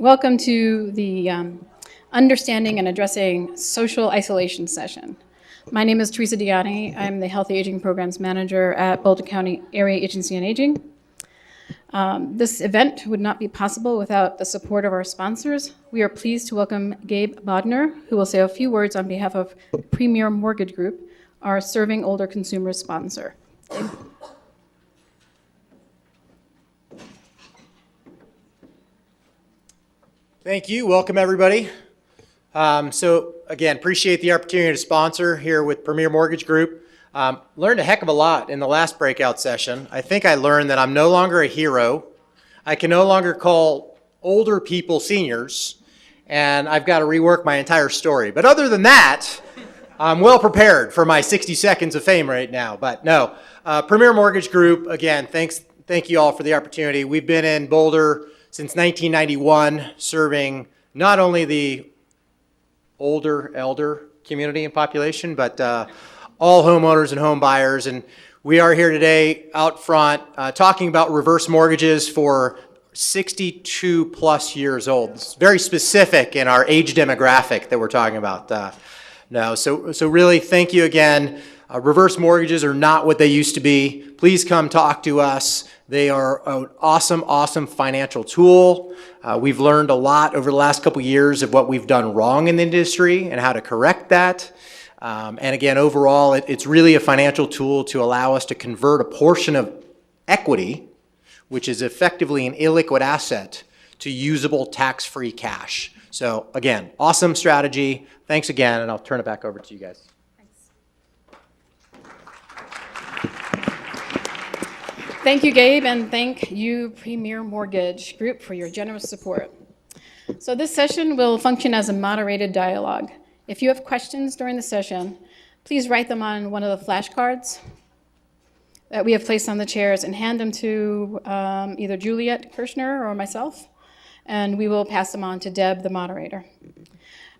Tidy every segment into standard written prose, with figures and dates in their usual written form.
Welcome to the Understanding and Addressing Social Isolation session. My name is Teresa Diani. I'm the Healthy Aging Programs Manager at Boulder County Area Agency on Aging. This event would not be possible without the support of our sponsors. We are pleased to welcome Gabe Bodner, who will say a few words on behalf of Premier Mortgage Group, our Serving Older Consumers sponsor. Gabe? Thank you. Welcome, everybody. So again, appreciate the opportunity to sponsor here with Premier Mortgage Group. Learned a heck of a lot in the last breakout session. I think I learned that I'm no longer a hero. I can no longer call older people seniors, and I've got to rework my entire story. But other than that, I'm well prepared for my 60 seconds of fame right now. But no, Premier Mortgage Group, again, thank you all for the opportunity. We've been in Boulder since 1991, serving not only the elder community and population, but all homeowners and home buyers. And we are here today out front talking about reverse mortgages for 62 plus years old. It's very specific in our age demographic that we're talking about now. So really thank you again. Reverse mortgages are not what they used to be. Please come talk to us. They are an awesome financial tool. We've learned a lot over the last couple years of what we've done wrong in the industry and how to correct that. And again, overall, it's really a financial tool to allow us to convert a portion of equity, which is effectively an illiquid asset, to usable tax-free cash. So again, awesome strategy. Thanks again, and I'll turn it back over to you guys. Thank you, Gabe, and thank you, Premier Mortgage Group, for your generous support. So this session will function as a moderated dialogue. If you have questions during the session, please write them on one of the flashcards that we have placed on the chairs and hand them to either Juliet Kirshner or myself, and we will pass them on to Deb, the moderator.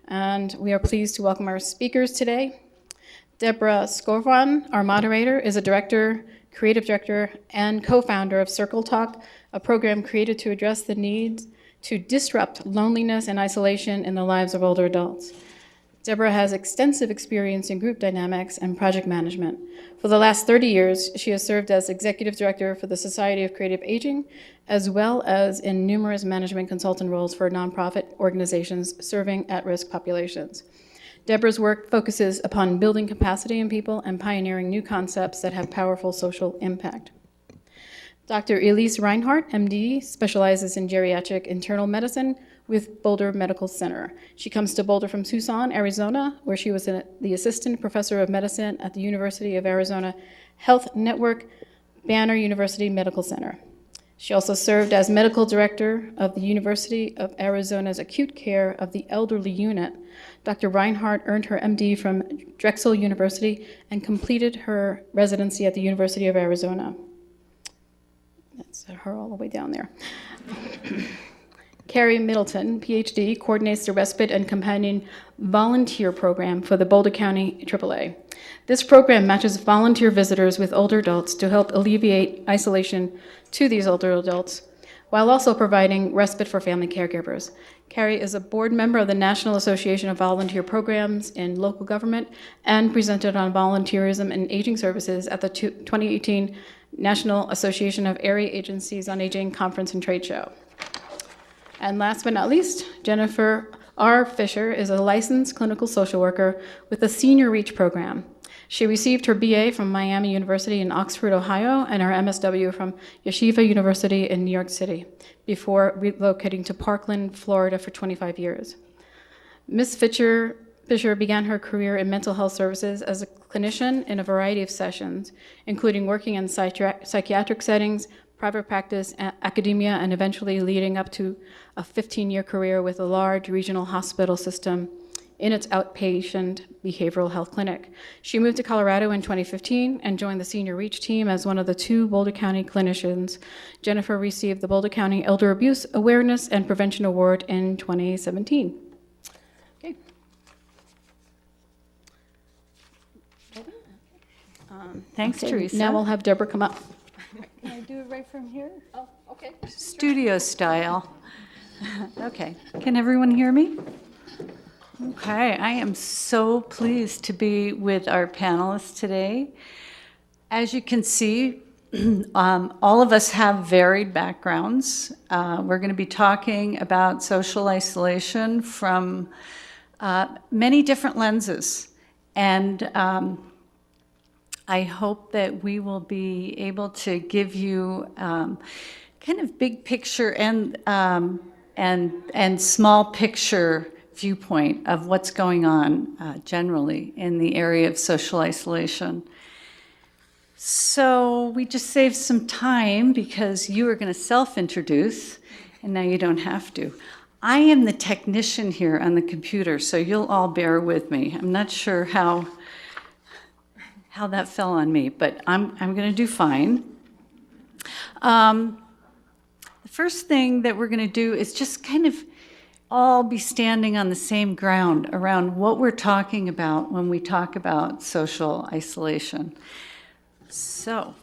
And we are pleased to welcome our speakers today. Deborah Skorvan, our moderator, is a creative director, and co-founder of Circle Talk, a program created to address the need to disrupt loneliness and isolation in the lives of older adults. Deborah has extensive experience in group dynamics and project management. For the last 30 years, she has served as executive director for the Society of Creative Aging, as well as in numerous management consultant roles for nonprofit organizations serving at-risk populations. Deborah's work focuses upon building capacity in people and pioneering new concepts that have powerful social impact. Dr. Elise Reinhardt, MD, specializes in geriatric internal medicine with Boulder Medical Center. She comes to Boulder from Tucson, Arizona, where she was the assistant professor of medicine at the University of Arizona Health Network Banner University Medical Center. She also served as medical director of the University of Arizona's Acute Care of the Elderly Unit. Dr. Reinhardt earned her MD from Drexel University and completed her residency at the University of Arizona. That's her all the way down there. Carrie Middleton, PhD, coordinates the Respite and Companion Volunteer Program for the Boulder County AAA. This program matches volunteer visitors with older adults to help alleviate isolation to these older adults, while also providing respite for family caregivers. Carrie is a board member of the National Association of Volunteer Programs in Local Government and presented on volunteerism and aging services at the 2018 National Association of Area Agencies on Aging Conference and Trade Show. And last but not least, Jennifer R. Fisher is a licensed clinical social worker with the Senior Reach program. She received her BA from Miami University in Oxford, Ohio, and her MSW from Yeshiva University in New York City, before relocating to Parkland, Florida for 25 years. Ms. Fisher began her career in mental health services as a clinician in a variety of sessions, including working in psychiatric settings, private practice, academia, and eventually leading up to a 15-year career with a large regional hospital system in its outpatient behavioral health clinic. She moved to Colorado in 2015 and joined the Senior Reach team as one of the 2 Boulder County clinicians. Jennifer received the Boulder County Elder Abuse Awareness and Prevention Award in 2017. Okay. Thanks, Teresa. Now we'll have Deborah come up. Can I do it right from here? Oh, okay. Studio style. Okay, can everyone hear me? Okay, I am so pleased to be with our panelists today. As you can see, all of us have varied backgrounds. We're going to be talking about social isolation from many different lenses. And I hope that we will be able to give you kind of big picture and small picture viewpoint of what's going on generally in the area of social isolation. So we just saved some time because you were going to self-introduce, and now you don't have to. I am the technician here on the computer, so you'll all bear with me. I'm not sure how that fell on me, but I'm going to do fine. The first thing that we're going to do is just kind of all be standing on the same ground around what we're talking about when we talk about social isolation. So,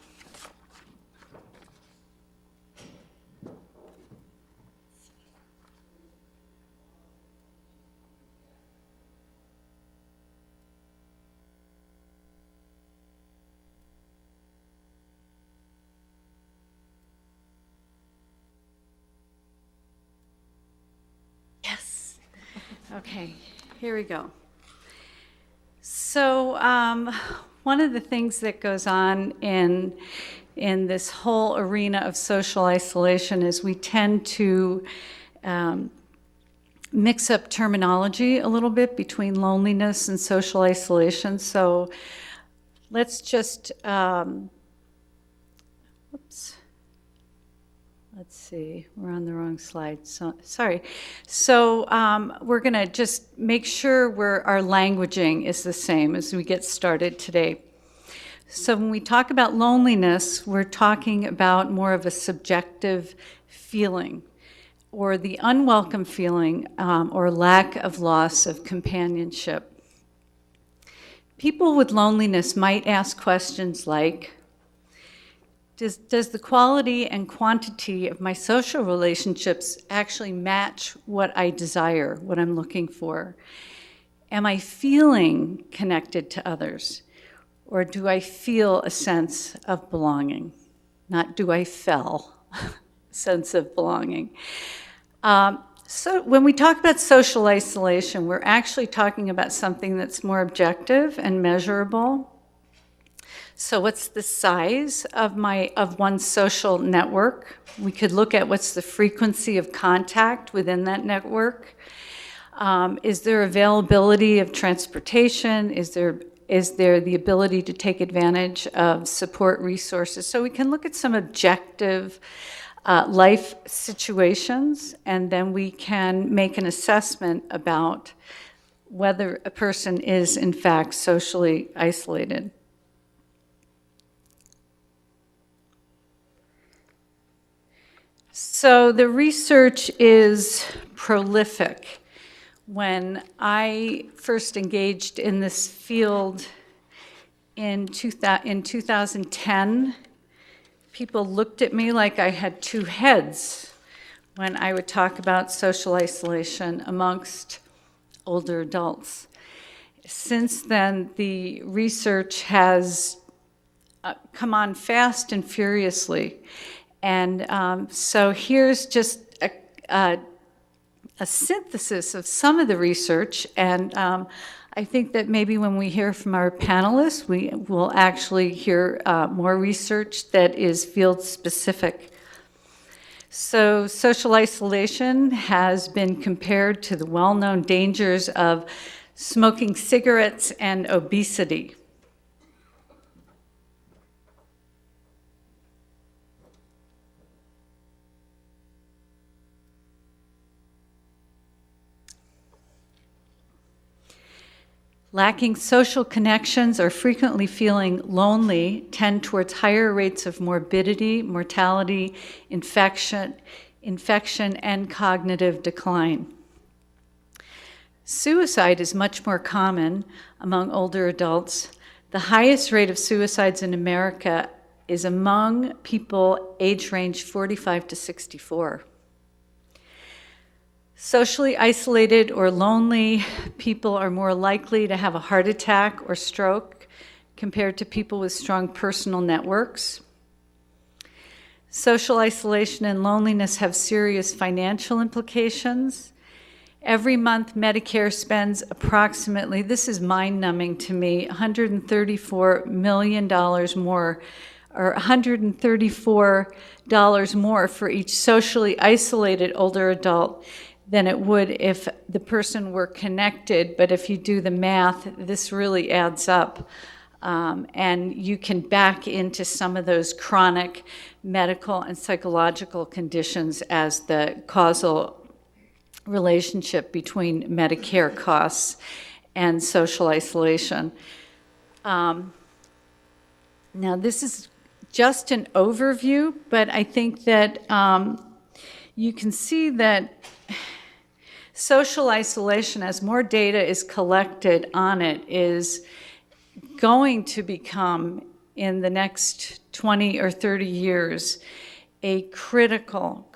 yes. Okay, here we go. So, one of the things that goes on in this whole arena of social isolation is we tend to mix up terminology a little bit between loneliness and social isolation. So let's just, oops. Let's see, we're on the wrong slide, so, sorry. So we're gonna just make sure our languaging is the same as we get started today. So when we talk about loneliness, we're talking about more of a subjective feeling, or the unwelcome feeling, or lack of loss of companionship. People with loneliness might ask questions like, does the quality and quantity of my social relationships actually match what I desire, what I'm looking for? Am I feeling connected to others? Or do I feel a sense of belonging? Not do I feel sense of belonging. So when we talk about social isolation, we're actually talking about something that's more objective and measurable. So what's the size of one's social network? We could look at what's the frequency of contact within that network. Is there availability of transportation? Is there the ability to take advantage of support resources? So we can look at some objective life situations, and then we can make an assessment about whether a person is in fact socially isolated. So the research is prolific. When I first engaged in this field in 2010, people looked at me like I had two heads when I would talk about social isolation amongst older adults. Since then, the research has come on fast and furiously. And so here's just a synthesis of some of the research, and I think that maybe when we hear from our panelists, we will actually hear more research that is field specific. So social isolation has been compared to the well-known dangers of smoking cigarettes and obesity. Lacking social connections or frequently feeling lonely tend towards higher rates of morbidity, mortality, infection, and cognitive decline. Suicide is much more common among older adults. The highest rate of suicides in America is among people age range 45 to 64. Socially isolated or lonely people are more likely to have a heart attack or stroke compared to people with strong personal networks. Social isolation and loneliness have serious financial implications. Every month, Medicare spends approximately, this is mind-numbing to me, $134 million more, or $134 more for each socially isolated older adult than it would if the person were connected. But if you do the math, this really adds up. And you can back into some of those chronic medical and psychological conditions as the causal relationship between Medicare costs and social isolation. Now, this is just an overview, but I think that you can see that social isolation, as more data is collected on it, is going to become, in the next 20 or 30 years, a critical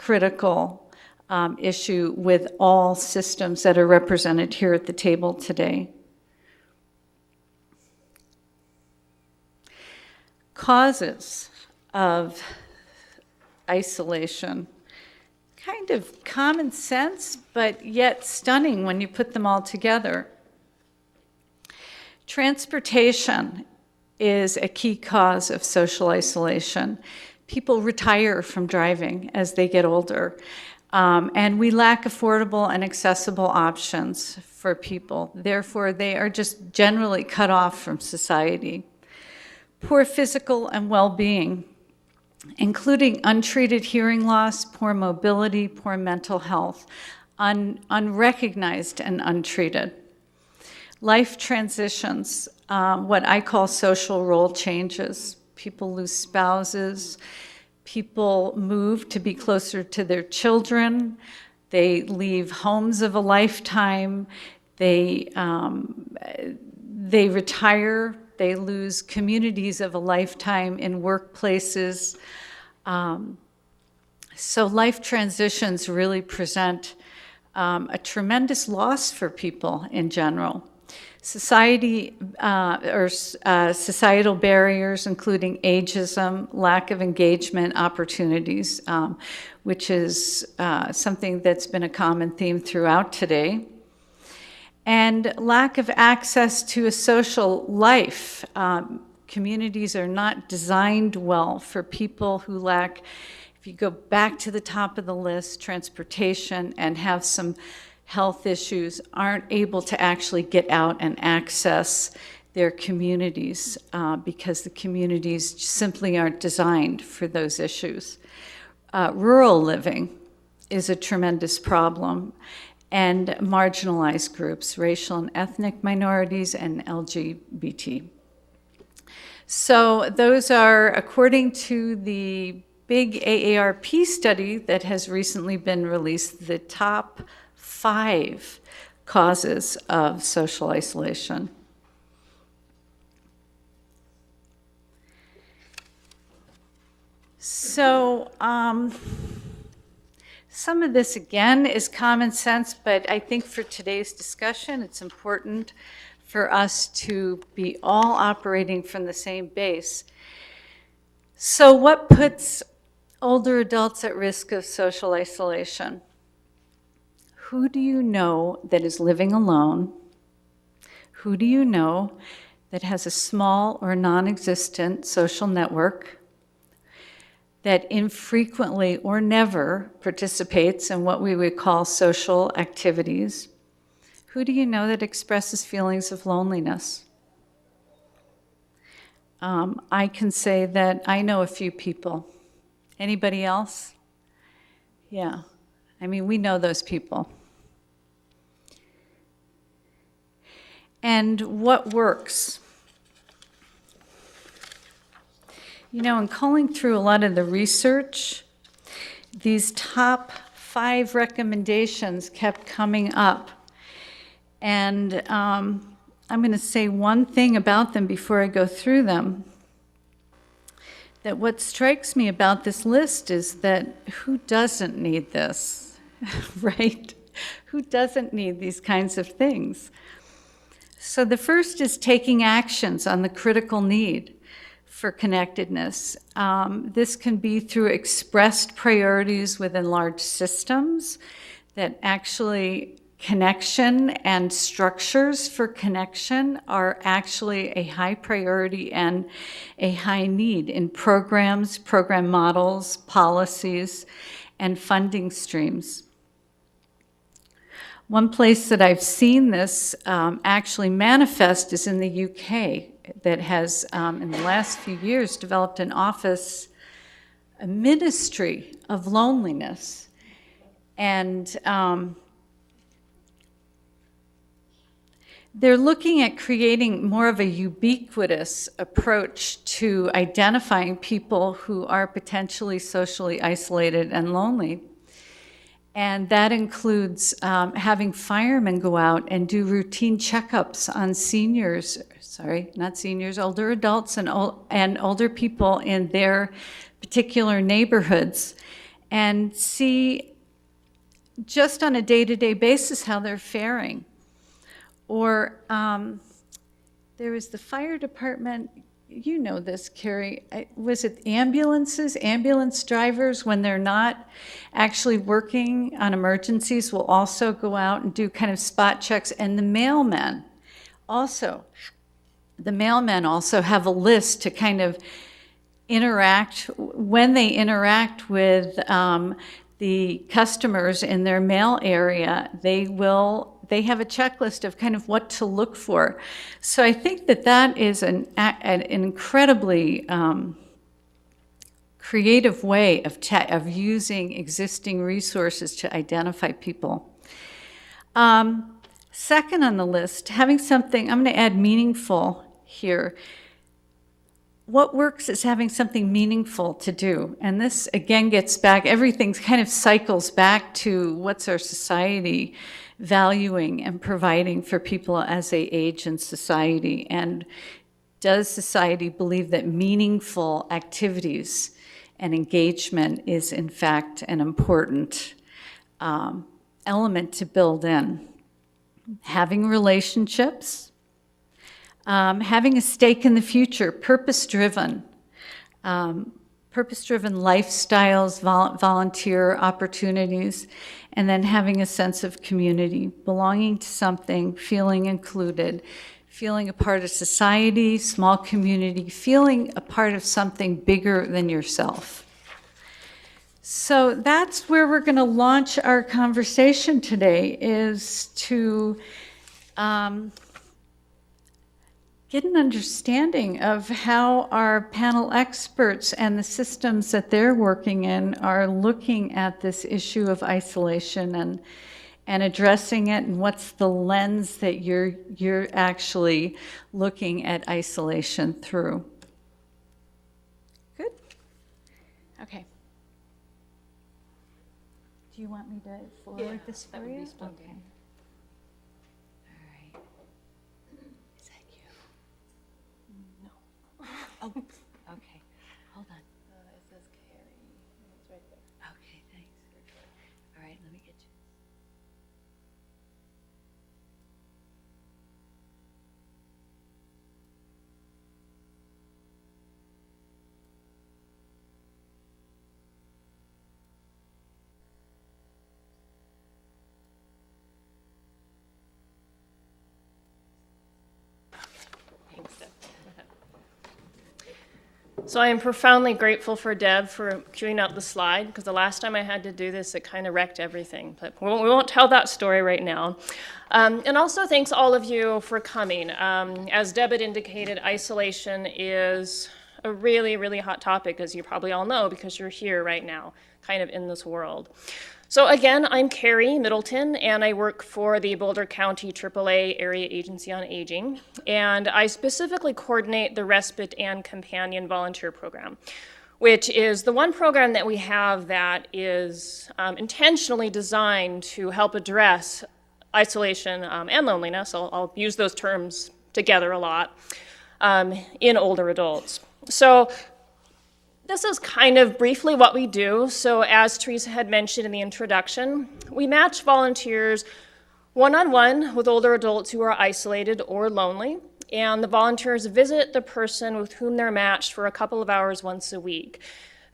issue with all systems that are represented here at the table today. Causes of isolation. Kind of common sense, but yet stunning when you put them all together. Transportation is a key cause of social isolation. People retire from driving as they get older, and we lack affordable and accessible options for people. Therefore, they are just generally cut off from society. Poor physical and well-being, including untreated hearing loss, poor mobility, poor mental health, unrecognized and untreated. Life transitions, what I call social role changes. People lose spouses, people move to be closer to their children, they leave homes of a lifetime, they retire, they lose communities of a lifetime in workplaces. So life transitions really present a tremendous loss for people in general. Societal barriers, including ageism, lack of engagement opportunities, which is something that's been a common theme throughout today, and lack of access to a social life. Communities are not designed well for people who lack, if you go back to the top of the list, transportation and have some health issues, aren't able to actually get out and access their communities because the communities simply aren't designed for those issues. Rural living is a tremendous problem, and marginalized groups, racial and ethnic minorities, and LGBT. So those are, according to the big AARP study that has recently been released, the top 5 causes of social isolation. So some of this, again, is common sense, but I think for today's discussion, it's important for us to be all operating from the same base. So what puts older adults at risk of social isolation? Who do you know that is living alone? Who do you know that has a small or non-existent social network, that infrequently or never participates in what we would call social activities? Who do you know that expresses feelings of loneliness? I can say that I know a few people. Anybody else? Yeah. I mean, we know those people. And what works? You know, in calling through a lot of the research, these top 5 recommendations kept coming up. And I'm going to say one thing about them before I go through them. That what strikes me about this list is that who doesn't need this, right? Who doesn't need these kinds of things? So the first is taking actions on the critical need for connectedness. This can be through expressed priorities within large systems that actually connection and structures for connection are actually a high priority and a high need in programs, program models, policies, and funding streams. One place that I've seen this actually manifest is in the UK, that has, in the last few years, developed an office, a ministry of loneliness. And they're looking at creating more of a ubiquitous approach to identifying people who are potentially socially isolated and lonely. And that includes having firemen go out and do routine checkups on older adults and older people in their particular neighborhoods, and see just on a day-to-day basis how they're faring. Or there was the fire department, you know this, Carrie, was it ambulances? Ambulance drivers, when they're not actually working on emergencies, will also go out and do kind of spot checks. And the mailmen also have a list to kind of interact, when they interact with the customers in their mail area, they have a checklist of kind of what to look for. So I think that is an incredibly creative way of using existing resources to identify people. Second on the list, having something, I'm going to add meaningful here. What works is having something meaningful to do. And this, again, gets back, everything kind of cycles back to what's our society valuing and providing for people as they age in society. And does society believe that meaningful activities and engagement is, in fact, an important element to build in? Having relationships, having a stake in the future, purpose-driven lifestyles, volunteer opportunities, and then having a sense of community, belonging to something, feeling included, feeling a part of society, small community, feeling a part of something bigger than yourself. So that's where we're going to launch our conversation today, is to get an understanding of how our panel experts and the systems that they're working in are looking at this issue of isolation and addressing it, and what's the lens that you're actually looking at isolation through. Good? Okay. Do you want me to forward this for you? Okay. Oh, okay. Hold on. It says Carrie. It's right there. Okay, thanks. All right, let me get you. So I am profoundly grateful for Deb for queuing up the slide, because the last time I had to do this, it kind of wrecked everything. But we won't tell that story right now. And also thanks all of you for coming. As Deb had indicated, isolation is a really, really hot topic, as you probably all know, because you're here right now, kind of in this world. So again, I'm Carrie Middleton, and I work for the Boulder County AAA Area Agency on Aging, and I specifically coordinate the Respite and Companion Volunteer Program, which is the one program that we have that is intentionally designed to help address isolation and loneliness. I'll use those terms together a lot in older adults. So this is kind of briefly what we do. So as Teresa had mentioned in the introduction, we match volunteers one-on-one with older adults who are isolated or lonely, and the volunteers visit the person with whom they're matched for a couple of hours once a week.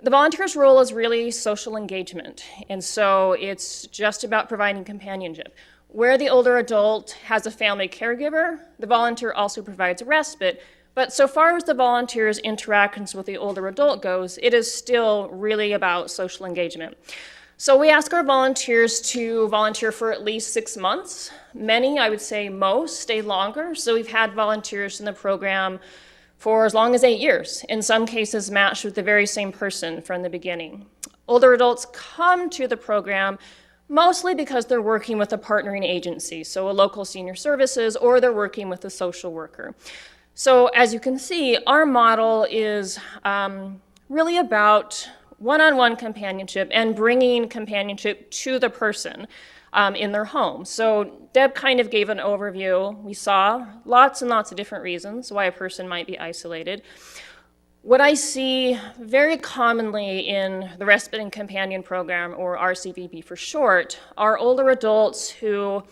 The volunteer's role is really social engagement, and so it's just about providing companionship. Where the older adult has a family caregiver, the volunteer also provides respite, but so far as the volunteer's interactions with the older adult goes, it is still really about social engagement. So we ask our volunteers to volunteer for at least 6 months. Many, I would say most, stay longer. So we've had volunteers in the program for as long as 8 years, in some cases matched with the very same person from the beginning. Older adults come to the program mostly because they're working with a partnering agency, so a local senior services, or they're working with a social worker. So as you can see, our model is really about one-on-one companionship and bringing companionship to the person in their home. So Deb kind of gave an overview. We saw lots and lots of different reasons why a person might be isolated. What I see very commonly in the Respite and Companion Program, or RCVP for short, are older adults who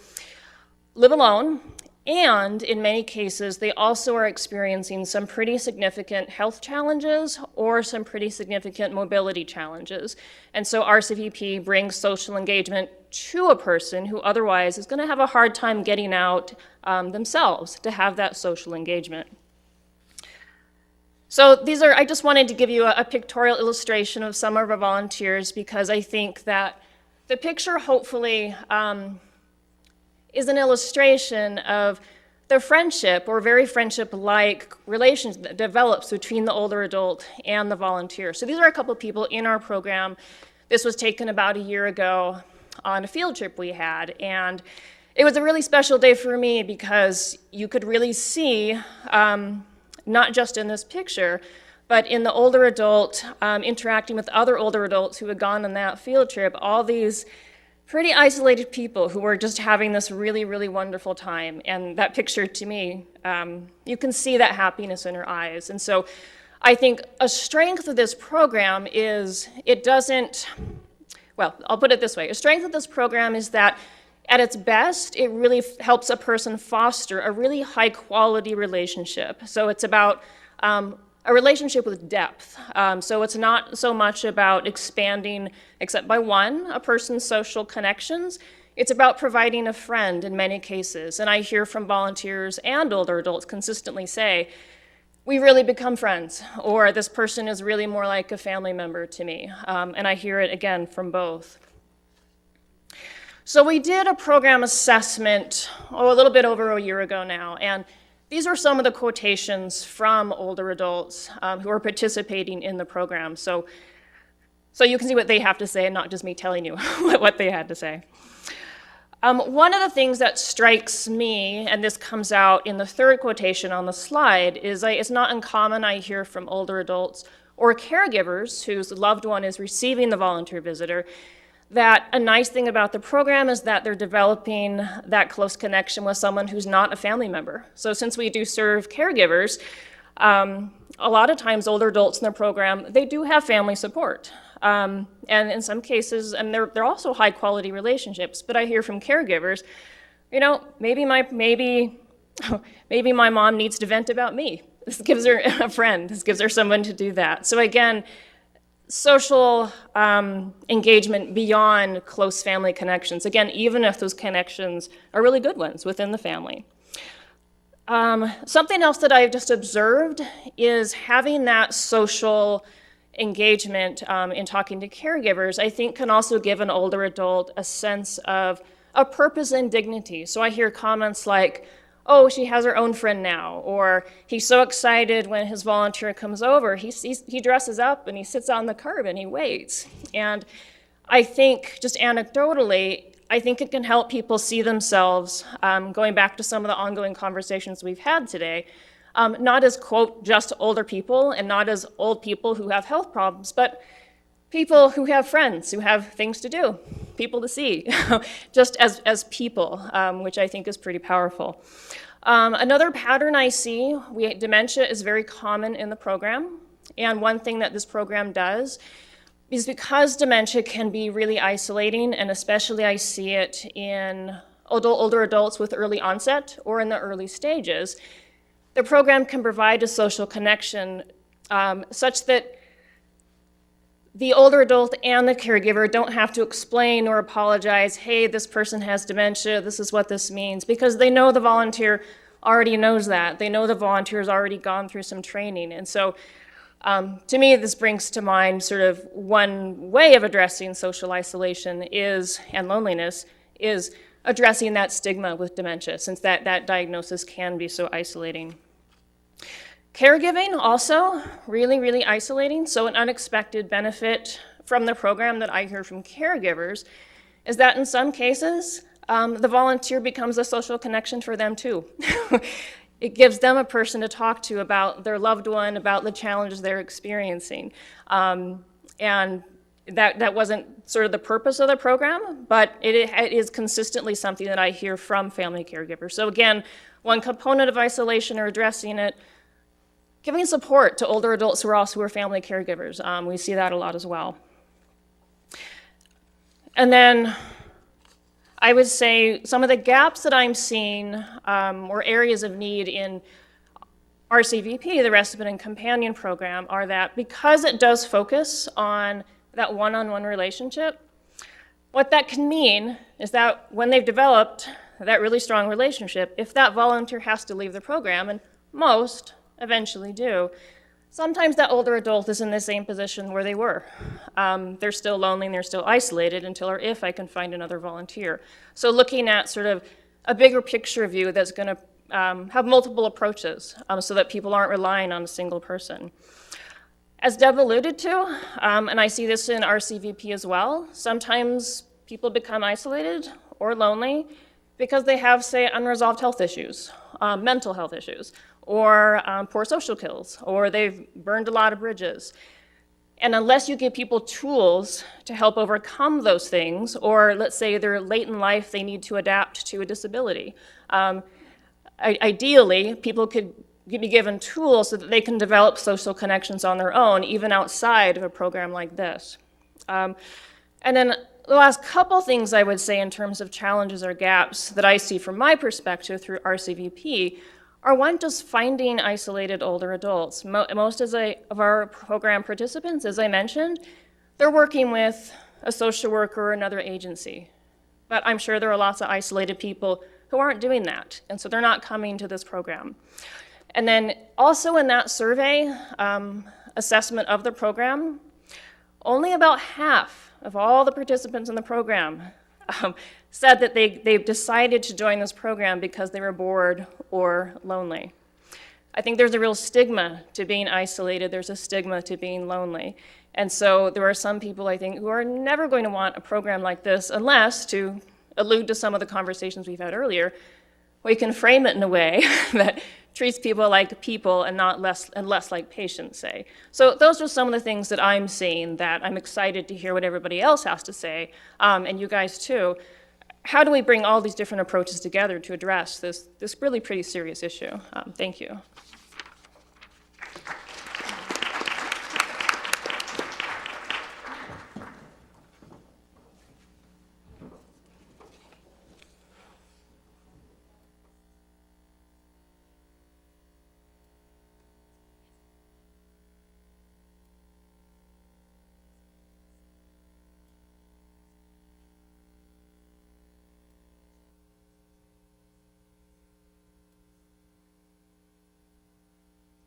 live alone, and in many cases, they also are experiencing some pretty significant health challenges or some pretty significant mobility challenges. And so RCVP brings social engagement to a person who otherwise is going to have a hard time getting out themselves to have that social engagement. So I just wanted to give you a pictorial illustration of some of our volunteers because I think that the picture hopefully is an illustration of the friendship or very friendship-like relations that develops between the older adult and the volunteer. So these are a couple of people in our program. This was taken about a year ago on a field trip we had, and it was a really special day for me because you could really see, not just in this picture, but in the older adult interacting with other older adults who had gone on that field trip, all these pretty isolated people who were just having this really, really wonderful time. And that picture to me, you can see that happiness in her eyes. And so I think a strength of this program is I'll put it this way. A strength of this program is that at its best, it really helps a person foster a really high quality relationship. So it's about a relationship with depth. So it's not so much about expanding, except by a person's social connections. It's about providing a friend in many cases. And I hear from volunteers and older adults consistently say, we really become friends, or this person is really more like a family member to me. And I hear it again from both. So we did a program assessment, a little bit over a year ago now, and these are some of the quotations from older adults who are participating in the program. So you can see what they have to say and not just me telling you what they had to say. One of the things that strikes me, and this comes out in the third quotation on the slide, is it's not uncommon I hear from older adults or caregivers whose loved one is receiving the volunteer visitor that a nice thing about the program is that they're developing that close connection with someone who's not a family member. So since we do serve caregivers, a lot of times older adults in the program, they do have family support. And in some cases, and they're also high quality relationships, but I hear from caregivers, maybe my mom needs to vent about me. This gives her a friend, this gives her someone to do that. So again, social engagement beyond close family connections. Again, even if those connections are really good ones within the family. Something else that I've just observed is having that social engagement in talking to caregivers, I think can also give an older adult a sense of a purpose and dignity. So I hear comments like, oh, she has her own friend now, or he's so excited when his volunteer comes over, he dresses up and he sits on the curb and he waits. And I think, just anecdotally, I think it can help people see themselves, going back to some of the ongoing conversations we've had today, not as, quote, just older people and not as old people who have health problems, but people who have friends, who have things to do, people to see, just as people, which I think is pretty powerful. Another pattern I see, dementia is very common in the program, And one thing that this program does is because dementia can be really isolating, and especially I see it in older adults with early onset or in the early stages, the program can provide a social connection such that the older adult and the caregiver don't have to explain or apologize, hey, this person has dementia, this is what this means, because they know the volunteer already knows that. They know the volunteer's already gone through some training. And so to me, this brings to mind sort of one way of addressing social isolation and loneliness is addressing that stigma with dementia, since that diagnosis can be so isolating. Caregiving also really, really isolating. So an unexpected benefit from the program that I hear from caregivers is that in some cases, the volunteer becomes a social connection for them too. It gives them a person to talk to about their loved one, about the challenges they're experiencing. And that wasn't sort of the purpose of the program, but it is consistently something that I hear from family caregivers. So again, one component of isolation or addressing it, giving support to older adults who are family caregivers. We see that a lot as well. And then I would say some of the gaps that I'm seeing or areas of need in RCVP, the Respite and Companion Program, are that because it does focus on that one-on-one relationship, what that can mean is that when they've developed that really strong relationship, if that volunteer has to leave the program, and most eventually do, sometimes that older adult is in the same position where they were. They're still lonely and they're still isolated until or if I can find another volunteer. So looking at sort of a bigger picture view that's going to have multiple approaches so that people aren't relying on a single person. As Deb alluded to, and I see this in RCVP as well, sometimes people become isolated or lonely because they have, say, unresolved health issues, mental health issues, or poor social skills, or they've burned a lot of bridges. And unless you give people tools to help overcome those things, or let's say they're late in life, they need to adapt to a disability, ideally, people could be given tools so that they can develop social connections on their own, even outside of a program like this. And then the last couple things I would say in terms of challenges or gaps that I see from my perspective through RCVP are one, just finding isolated older adults. Most of our program participants, as I mentioned, they're working with a social worker or another agency. But I'm sure there are lots of isolated people who aren't doing that, and so they're not coming to this program. And then also in that survey assessment of the program, only about half of all the participants in the program said that they've decided to join this program because they were bored or lonely. I think there's a real stigma to being isolated. There's a stigma to being lonely. And so there are some people, I think, who are never going to want a program like this unless, to allude to some of the conversations we've had earlier, we can frame it in a way that treats people like people and less like patients, say. So those are some of the things that I'm seeing that I'm excited to hear what everybody else has to say, and you guys too. How do we bring all these different approaches together to address this really pretty serious issue? Thank you.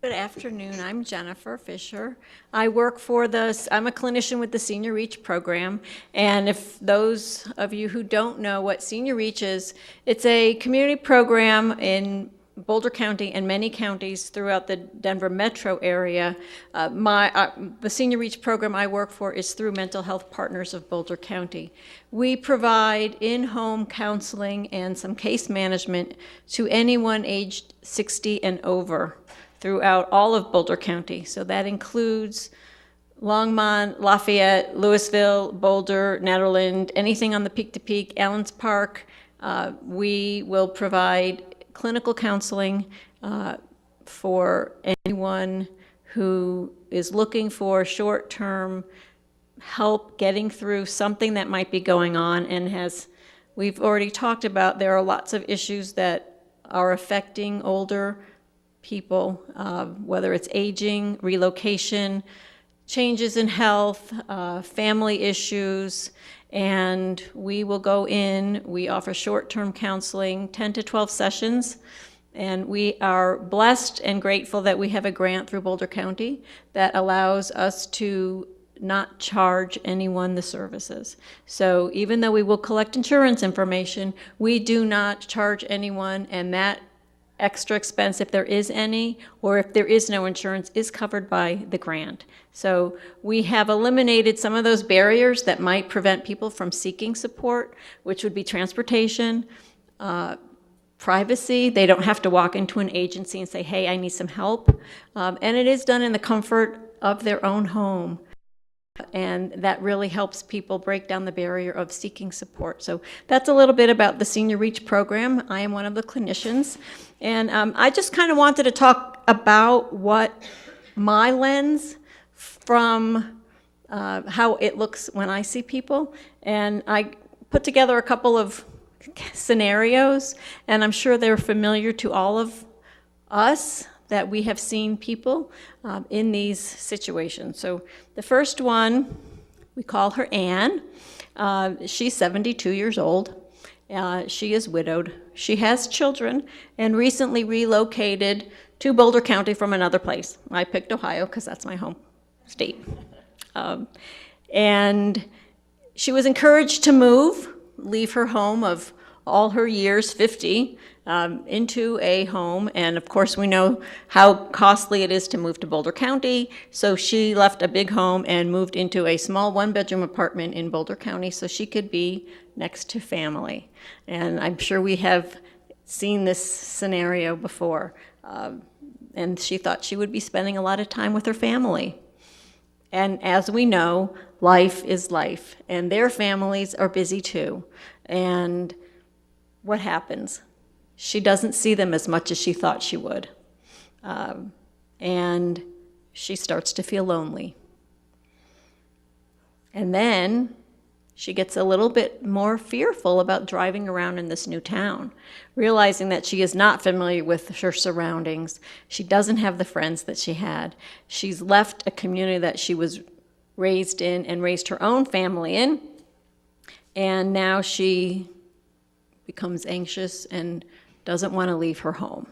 Good afternoon. I'm Jennifer Fisher. I work for I'm a clinician with the Senior Reach program. And if those of you who don't know what Senior Reach is, it's a community program in Boulder County and many counties throughout the Denver metro area. The Senior Reach program I work for is through Mental Health Partners of Boulder County. We provide in-home counseling and some case management to anyone aged 60 and over throughout all of Boulder County. So that includes Longmont, Lafayette, Louisville, Boulder, Nederland, anything on the Peak to Peak, Allens Park. We will provide clinical counseling for anyone who is looking for short-term help getting through something that might be going on and we've already talked about, there are lots of issues that are affecting older people, whether it's aging, relocation, changes in health, family issues, and we will go in, we offer short-term counseling, 10 to 12 sessions, and we are blessed and grateful that we have a grant through Boulder County that allows us to not charge anyone the services. So even though we will collect insurance information, we do not charge anyone, and that extra expense, if there is any, or if there is no insurance, is covered by the grant. So we have eliminated some of those barriers that might prevent people from seeking support, which would be transportation, privacy. They don't have to walk into an agency and say, hey, I need some help. And it is done in the comfort of their own home. And that really helps people break down the barrier of seeking support. So that's a little bit about the Senior Reach program. I am one of the clinicians. And I just kind of wanted to talk about what my lens from how it looks when I see people. And I put together a couple of scenarios, and I'm sure they're familiar to all of us, that we have seen people in these situations. So the first one, we call her Anne. She's 72 years old. She is widowed. She has children and recently relocated to Boulder County from another place. I picked Ohio because that's my home state. And she was encouraged to move, leave her home of all her years, 50, into a home. And of course, we know how costly it is to move to Boulder County. So she left a big home and moved into a small one-bedroom apartment in Boulder County so she could be next to family. And I'm sure we have seen this scenario before. And she thought she would be spending a lot of time with her family. And as we know, life is life, and their families are busy too. And what happens? She doesn't see them as much as she thought she would. And she starts to feel lonely. And then she gets a little bit more fearful about driving around in this new town, realizing that she is not familiar with her surroundings. She doesn't have the friends that she had. She's left a community that she was raised in and raised her own family in. And now she becomes anxious and doesn't want to leave her home.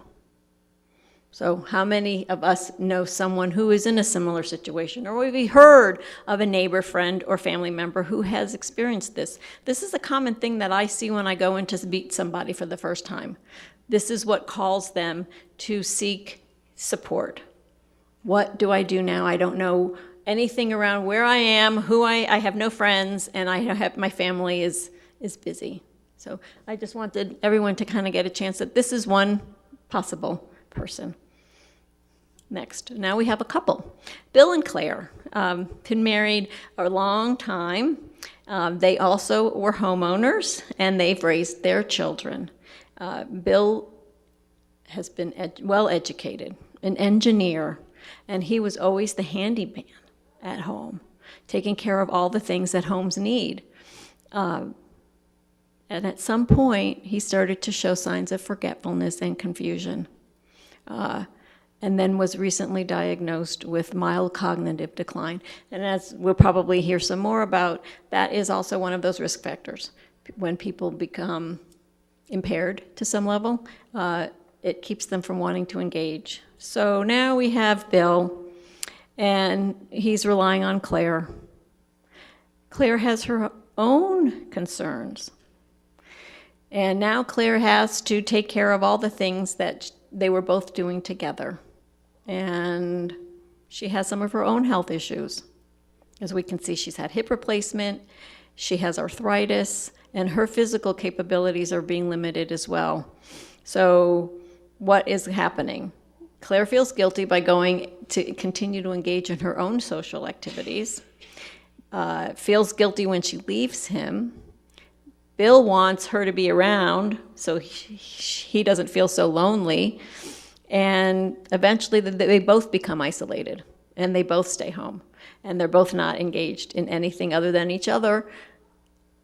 So how many of us know someone who is in a similar situation, or we've heard of a neighbor, friend, or family member who has experienced this? This is a common thing that I see when I go in to meet somebody for the first time. This is what calls them to seek support. What do I do now? I don't know anything around where I am, I have no friends, and my family is busy. So I just wanted everyone to kind of get a chance that this is one possible person. Next, now we have a couple. Bill and Claire, been married a long time. They also were homeowners, and they've raised their children. Bill has been well educated, an engineer, and he was always the handyman at home, taking care of all the things that homes need. And at some point, he started to show signs of forgetfulness and confusion, and then was recently diagnosed with mild cognitive decline. And as we'll probably hear some more about, that is also one of those risk factors. When people become impaired to some level, it keeps them from wanting to engage. So now we have Bill, and he's relying on Claire. Claire has her own concerns. And now Claire has to take care of all the things that they were both doing together. And she has some of her own health issues. As we can see, she's had hip replacement, she has arthritis, and her physical capabilities are being limited as well. So what is happening? Claire feels guilty by going to continue to engage in her own social activities, feels guilty when she leaves him. Bill wants her to be around so he doesn't feel so lonely, and eventually they both become isolated. and they both stay home. And they're both not engaged in anything other than each other.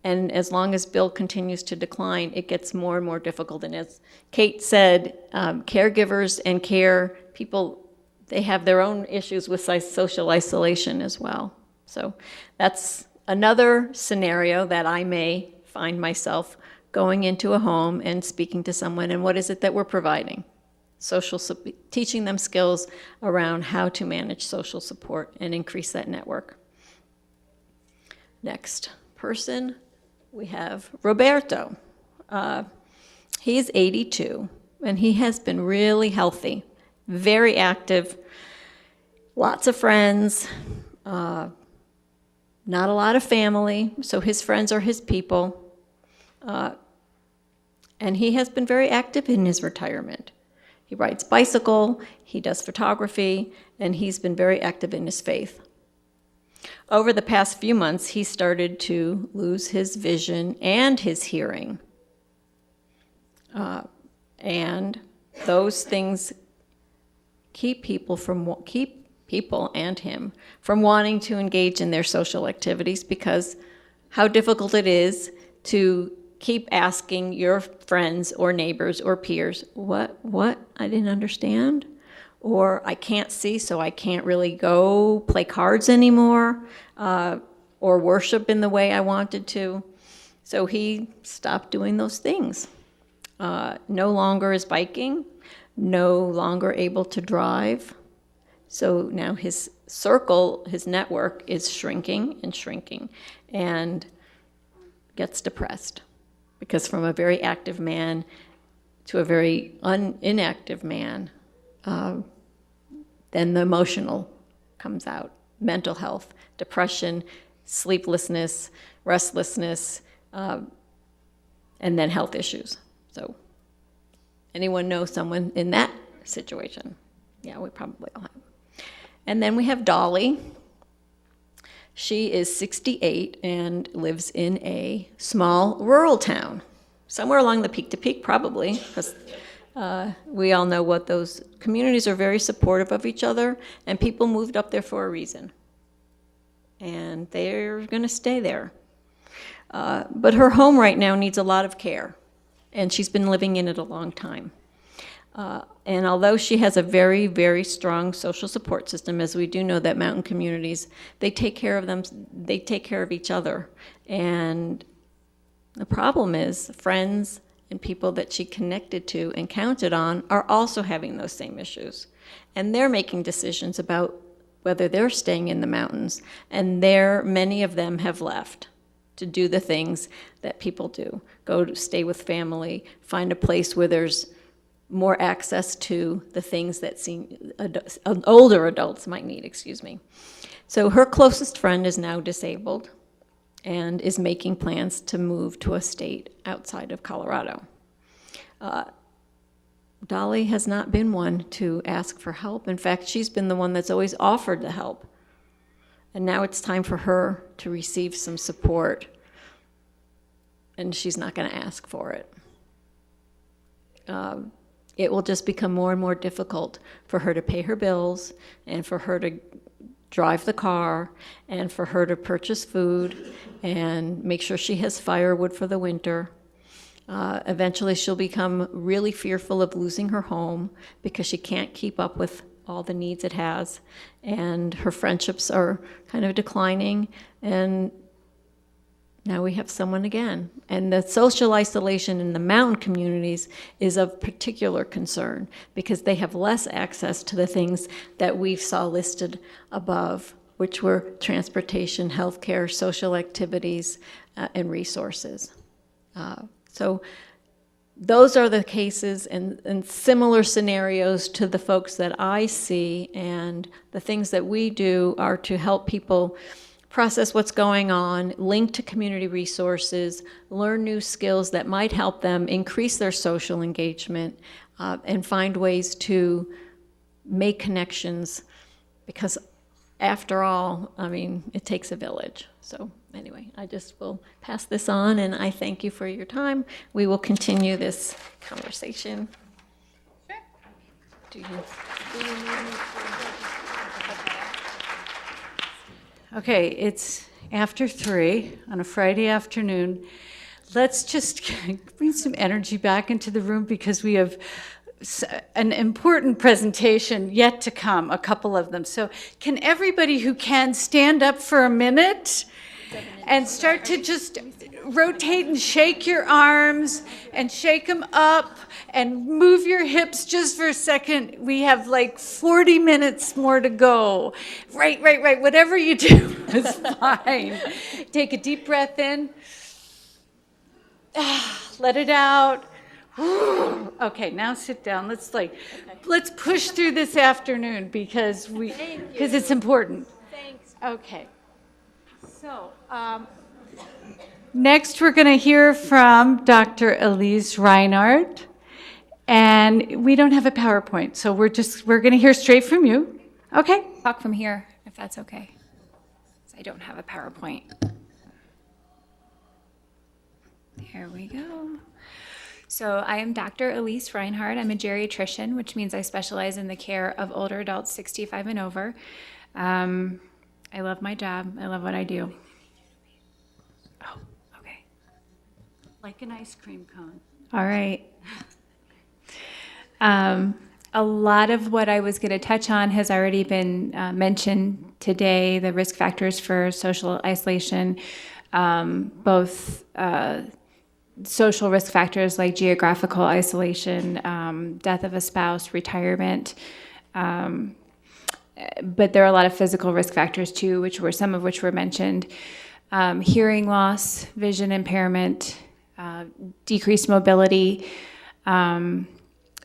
And as long as Bill continues to decline, it gets more and more difficult. And as Kate said, caregivers and care people, they have their own issues with social isolation as well. So that's another scenario that I may find myself going into a home and speaking to someone, and what is it that we're providing? Teaching them skills around how to manage social support and increase that network. Next person, we have Roberto. He's 82, and he has been really healthy, very active, lots of friends, not a lot of family, so his friends are his people. And he has been very active in his retirement. He rides bicycle, he does photography, and he's been very active in his faith. Over the past few months, he started to lose his vision and his hearing. And those things keep people and him from wanting to engage in their social activities, because how difficult it is to keep asking your friends or neighbors or peers, what, I didn't understand, or I can't see, so I can't really go play cards anymore, or worship in the way I wanted to. So he stopped doing those things. No longer is biking, no longer able to drive. So now his circle, his network is shrinking and shrinking, and gets depressed. Because from a very active man to a very inactive man, then the emotional comes out. Mental health, depression, sleeplessness, restlessness, and then health issues. So anyone know someone in that situation? Yeah, we probably all have. And then we have Dolly. She is 68 and lives in a small rural town, somewhere along the Peak to Peak, probably, because we all know what those communities are, very supportive of each other, and people moved up there for a reason. And they're going to stay there. But her home right now needs a lot of care, and she's been living in it a long time. And although she has a very, very strong social support system, as we do know that mountain communities, they take care of them, they take care of each other. And the problem is friends and people that she connected to and counted on are also having those same issues. And they're making decisions about whether they're staying in the mountains. And many of them have left to do the things that people do. Go to stay with family, find a place where there's more access to the things that older adults might need, So her closest friend is now disabled and is making plans to move to a state outside of Colorado. Dolly has not been one to ask for help. In fact, she's been the one that's always offered the help. And now it's time for her to receive some support, and she's not going to ask for it. It will just become more and more difficult for her to pay her bills, and for her to drive the car, and for her to purchase food and make sure she has firewood for the winter. Eventually she'll become really fearful of losing her home because she can't keep up with all the needs it has, and her friendships are kind of declining, and now we have someone again. And the social isolation in the mountain communities is of particular concern because they have less access to the things that we saw listed above, which were transportation, healthcare, social activities, and resources. So those are the cases and similar scenarios to the folks that I see, and the things that we do are to help people process what's going on, link to community resources, learn new skills that might help them increase their social engagement, and find ways to make connections, because after all, I mean, it takes a village. So anyway, I just will pass this on, and I thank you for your time. We will continue this conversation. Sure. Do you need me to- Okay, it's after 3 on a Friday afternoon. Let's just bring some energy back into the room because we have an important presentation yet to come, a couple of them. So can everybody who can stand up for a minute and start to just rotate and shake your arms and shake them up and move your hips just for a second. We have like 40 minutes more to go. Right. Whatever you do is fine. Take a deep breath in. Let it out. Okay, now sit down. Let's push through this afternoon because it's important. Thanks. Okay. So, next we're going to hear from Dr. Elise Reinhardt, and we don't have a PowerPoint, so we're going to hear straight from you. Okay? Talk from here, if that's okay. 'Cause I don't have a PowerPoint. There we go. So I am Dr. Elise Reinhardt. I'm a geriatrician, which means I specialize in the care of older adults 65 and over. I love my job. I love what I do. Oh, okay. Like an ice cream cone. All right. A lot of what I was going to touch on has already been mentioned today, the risk factors for social isolation, both social risk factors like geographical isolation, death of a spouse, retirement, but there are a lot of physical risk factors too, some of which were mentioned. Hearing loss, vision impairment, decreased mobility,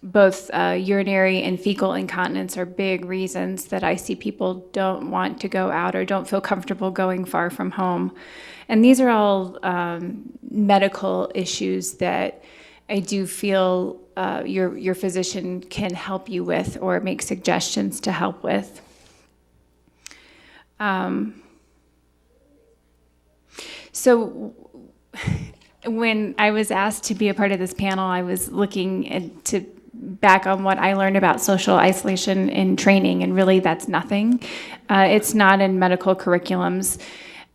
both urinary and fecal incontinence are big reasons that I see people don't want to go out or don't feel comfortable going far from home. And these are all medical issues that I do feel your physician can help you with or make suggestions to help with. So when I was asked to be a part of this panel, I was looking back on what I learned about social isolation in training, and really that's nothing. It's not in medical curriculums,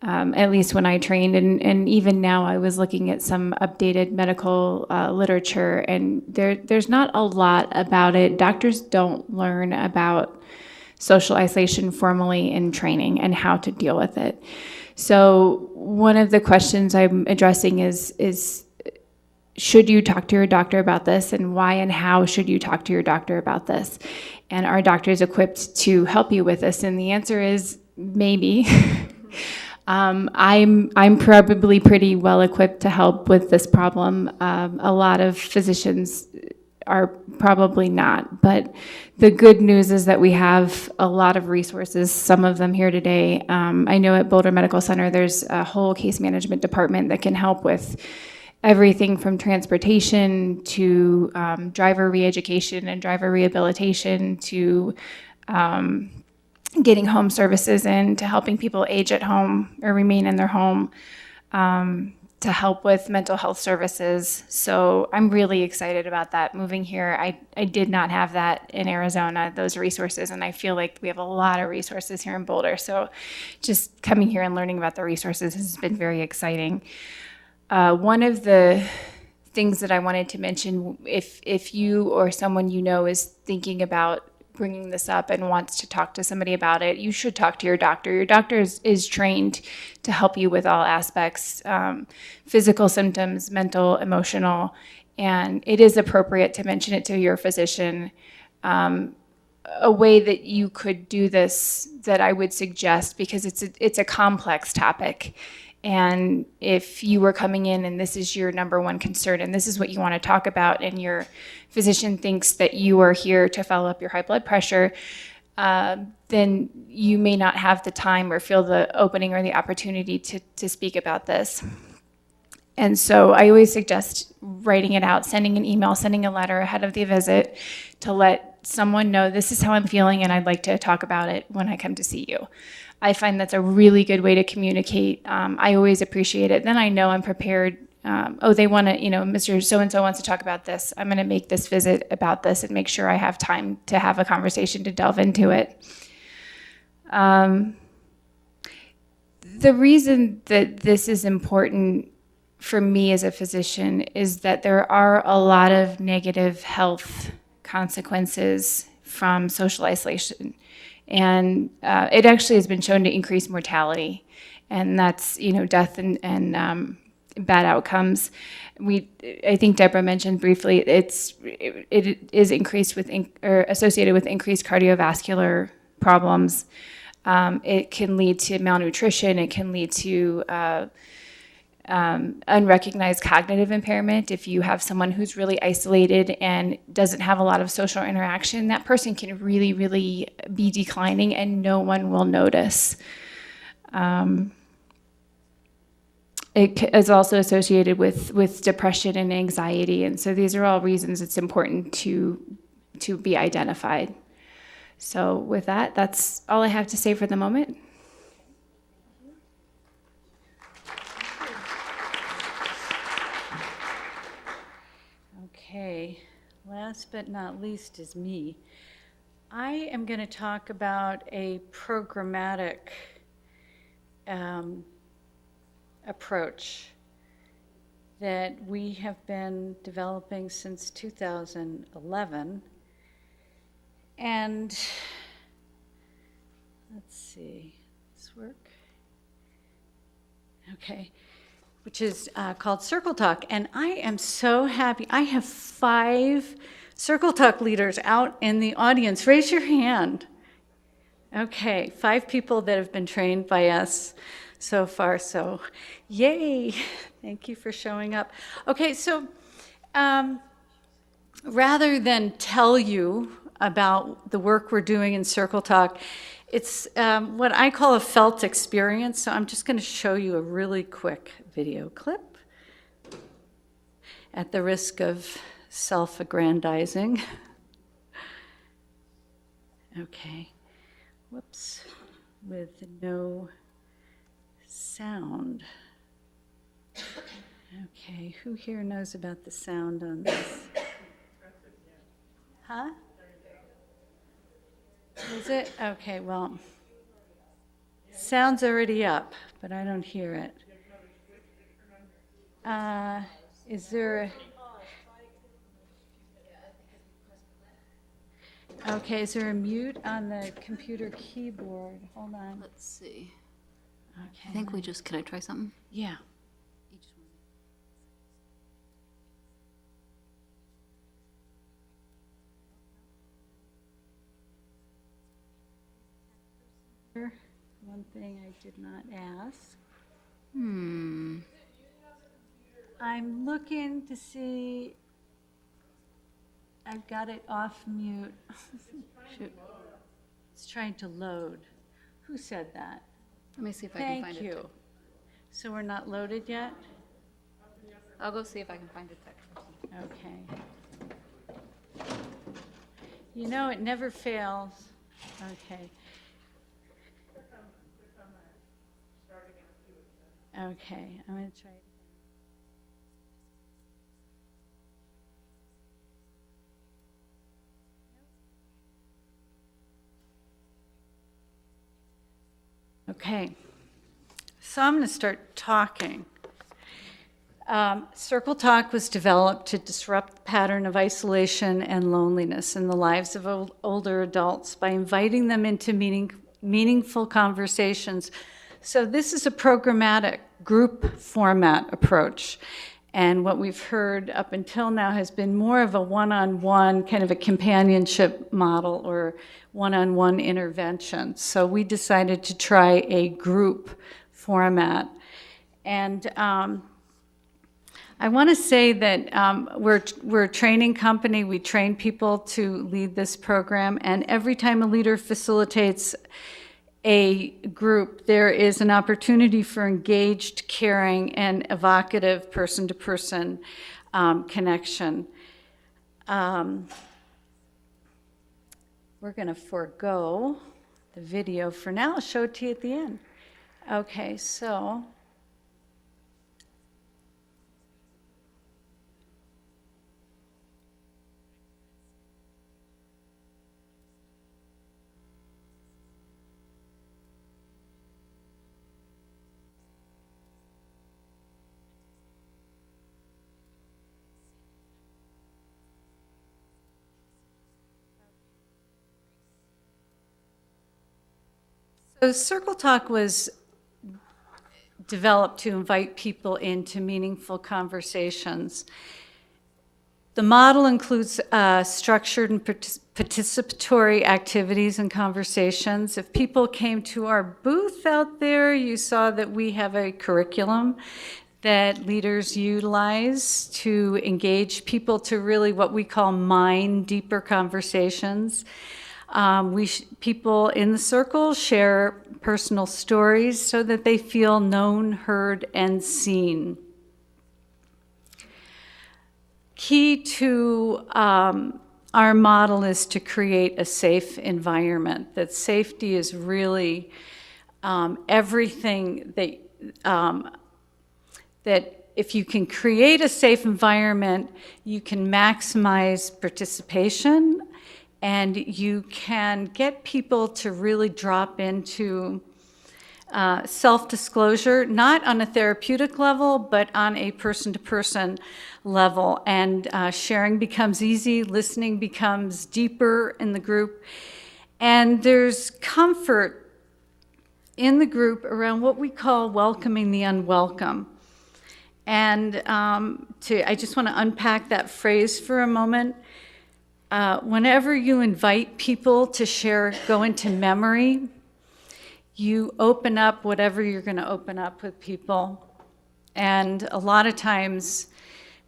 at least when I trained, and even now I was looking at some updated medical literature, and there's not a lot about it. Doctors don't learn about social isolation formally in training and how to deal with it. So one of the questions I'm addressing is should you talk to your doctor about this, and why and how should you talk to your doctor about this? And are doctors equipped to help you with this? And the answer is maybe. I'm probably pretty well equipped to help with this problem. A lot of physicians are probably not, but the good news is that we have a lot of resources, some of them here today. I know at Boulder Medical Center there's a whole case management department that can help with everything from transportation to driver re-education and driver rehabilitation to getting home services in, to helping people age at home or remain in their home, to help with mental health services. So I'm really excited about that. Moving here, I did not have that in Arizona, those resources, and I feel like we have a lot of resources here in Boulder. So just coming here and learning about the resources has been very exciting. One of the things that I wanted to mention, if you or someone you know is thinking about bringing this up and wants to talk to somebody about it, you should talk to your doctor. Your doctor is trained to help you with all aspects, physical symptoms, mental, emotional, and it is appropriate to mention it to your physician. A way that you could do this that I would suggest, because it's a complex topic, and if you were coming in and this is your number one concern and this is what you want to talk about, and your physician thinks that you are here to follow up your high blood pressure, then you may not have the time or feel the opening or the opportunity to speak about this. And so I always suggest writing it out, sending an email, sending a letter ahead of the visit to let someone know, this is how I'm feeling and I'd like to talk about it when I come to see you. I find that's a really good way to communicate. I always appreciate it. Then I know I'm prepared. They want to, Mr. So-and-so wants to talk about this. I'm going to make this visit about this and make sure I have time to have a conversation to delve into it. the reason that this is important for me as a physician is that there are a lot of negative health consequences from social isolation. And it actually has been shown to increase mortality. And that's, death and bad outcomes. I think Deborah mentioned briefly, it is increased with, or associated with increased cardiovascular problems. It can lead to malnutrition. It can lead to unrecognized cognitive impairment. If you have someone who's really isolated and doesn't have a lot of social interaction, that person can really, really be declining and no one will notice. It is also associated with depression and anxiety. And so these are all reasons it's important to be identified. So with that, that's all I have to say for the moment. Okay, last but not least is me. I am going to talk about a programmatic approach that we have been developing since 2011. And let's see, does this work? Okay. Which is called Circle Talk. And I am so happy. I have 5 Circle Talk leaders out in the audience. Raise your hand. Okay, 5 people that have been trained by us so far. So yay, thank you for showing up. Okay, so rather than tell you about the work we're doing in Circle Talk, it's what I call a felt experience. So I'm just going to show you a really quick video clip at the risk of self-aggrandizing. Okay, whoops, with no sound. Okay, who here knows about the sound on this? Huh? Is it? Okay, well, sound's already up, but I don't hear it. Is there okay, is there a mute on the computer keyboard? Hold on. Let's see. Okay. I think we just, can I try something? Yeah. One thing I did not ask. I'm looking to see. I've got it off mute. Shoot. It's trying to load. Who said that? Let me see if I can find Thank it. you. So we're not loaded yet? I'll go see if I can find it. Okay. You know, it never fails. Okay. Okay, I'm going to try it. Okay, so I'm going to start talking. Circle Talk was developed to disrupt the pattern of isolation and loneliness in the lives of older adults by inviting them into meaningful conversations. So this is a programmatic group format approach. And what we've heard up until now has been more of a one-on-one kind of a companionship model or one-on-one intervention. So we decided to try a group format. And I want to say that we're a training company. We train people to lead this program. And every time a leader facilitates a group, there is an opportunity for engaged, caring, and evocative person-to-person connection. We're going to forego the video for now. I'll show it to you at the end. Okay, so So Circle Talk was developed to invite people into meaningful conversations. The model includes structured and participatory activities and conversations. If people came to our booth out there, you saw that we have a curriculum that leaders utilize to engage people to really what we call mine deeper conversations. People in the circle share personal stories so that they feel known, heard, and seen. Key to our model is to create a safe environment. That safety is really everything that if you can create a safe environment, you can maximize participation and you can get people to really drop into self-disclosure, not on a therapeutic level, but on a person-to-person level. And sharing becomes easy, listening becomes deeper in the group. And there's comfort in the group around what we call welcoming the unwelcome. And I just want to unpack that phrase for a moment. Whenever you invite people to share, go into memory, you open up whatever you're going to open up with people. And a lot of times,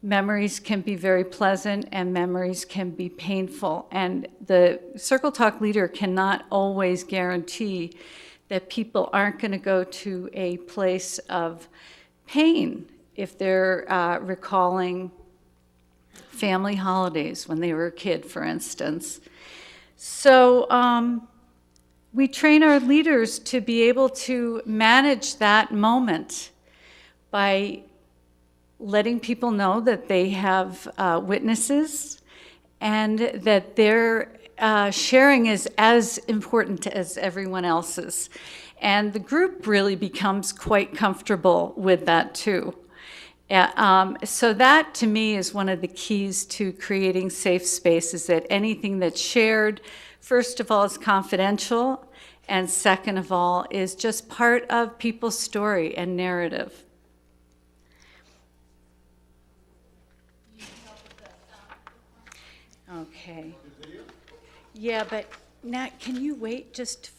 memories can be very pleasant and memories can be painful. And the Circle Talk leader cannot always guarantee that people aren't going to go to a place of pain if they're recalling family holidays when they were a kid, for instance. So we train our leaders to be able to manage that moment by letting people know that they have witnesses and that their sharing is as important as everyone else's. And the group really becomes quite comfortable with that too. So that, to me, is one of the keys to creating safe spaces, that anything that's shared, first of all, is confidential, and second of all, is just part of people's story and narrative. Okay. Yeah, but Nat, can you wait just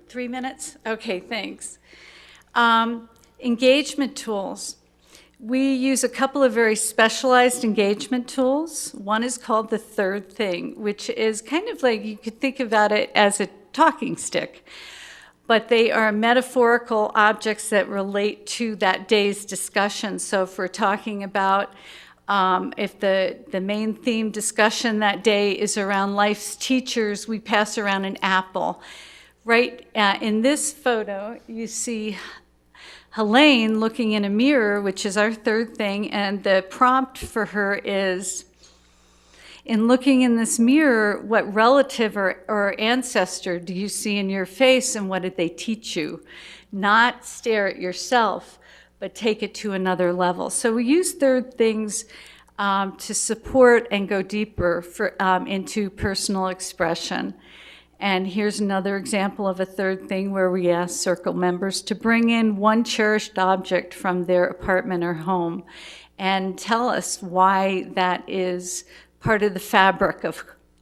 3 minutes? Okay, thanks. Engagement tools. We use a couple of very specialized engagement tools. One is called the third thing, which is kind of like, you could think about it as a talking stick, but they are metaphorical objects that relate to that day's discussion. So if we're talking about if the main theme discussion that day is around life's teachers, we pass around an apple. Right in this photo, you see Helene looking in a mirror, which is our third thing, and the prompt for her is, in looking in this mirror, what relative or ancestor do you see in your face, and what did they teach you? Not stare at yourself, but take it to another level. So we use third things to support and go deeper into personal expression. And here's another example of a third thing where we ask circle members to bring in one cherished object from their apartment or home and tell us why that is part of the fabric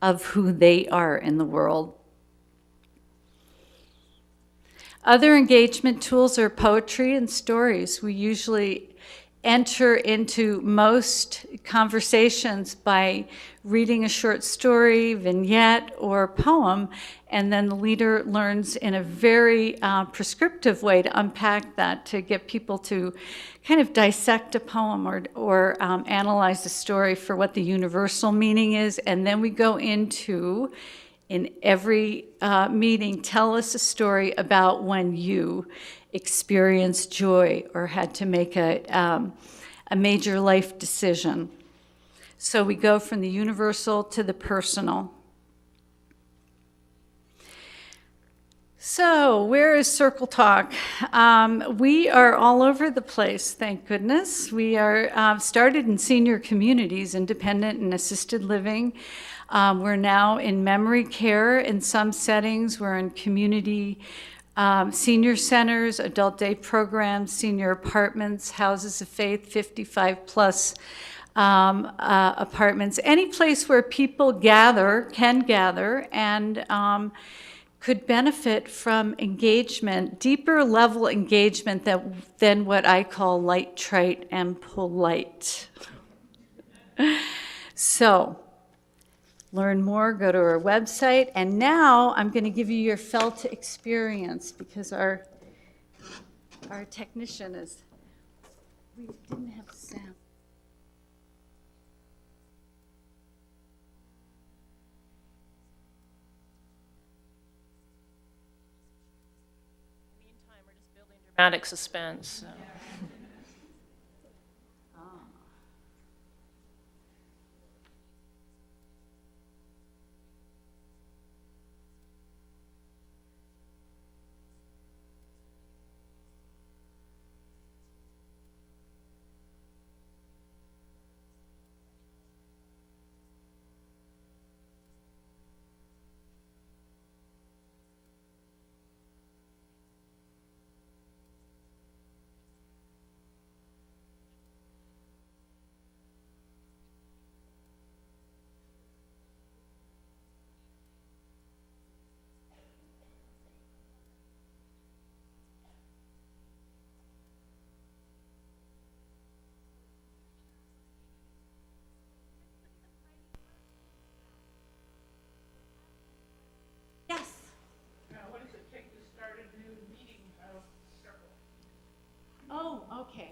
of who they are in the world. Other engagement tools are poetry and stories. We usually enter into most conversations by reading a short story, vignette, or poem, and then the leader learns in a very prescriptive way to unpack that, to get people to kind of dissect a poem or analyze the story for what the universal meaning is, and then we go into, in every meeting, tell us a story about when you experienced joy or had to make a major life decision. So we go from the universal to the personal. So where is Circle Talk? We are all over the place, thank goodness. We are started in senior communities, independent and assisted living. We're now in memory care in some settings. We're in community Senior centers, adult day programs, senior apartments, houses of faith, 55-plus apartments, any place where people can gather, and could benefit from engagement, deeper level engagement than what I call light, trite, and polite. So, learn more, go to our website, and now I'm going to give you your felt experience, because our technician is, we didn't have sound. Meantime, we're just building dramatic suspense. So. Yes. What does it take to start a new meeting circle? Oh, okay.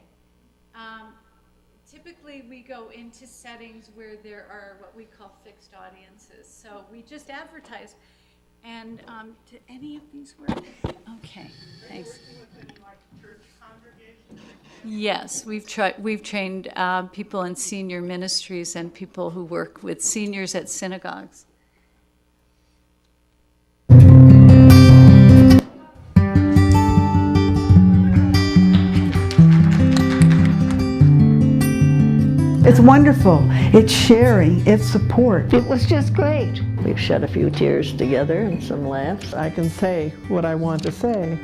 Typically, we go into settings where there are what we call fixed audiences. So we just advertise. And do any of these work? Okay, thanks. Yes, we've trained people in senior ministries and people who work with seniors at synagogues. It's wonderful. It's sharing. It's support. It was just great. We've shed a few tears together and some laughs. I can say what I want to say.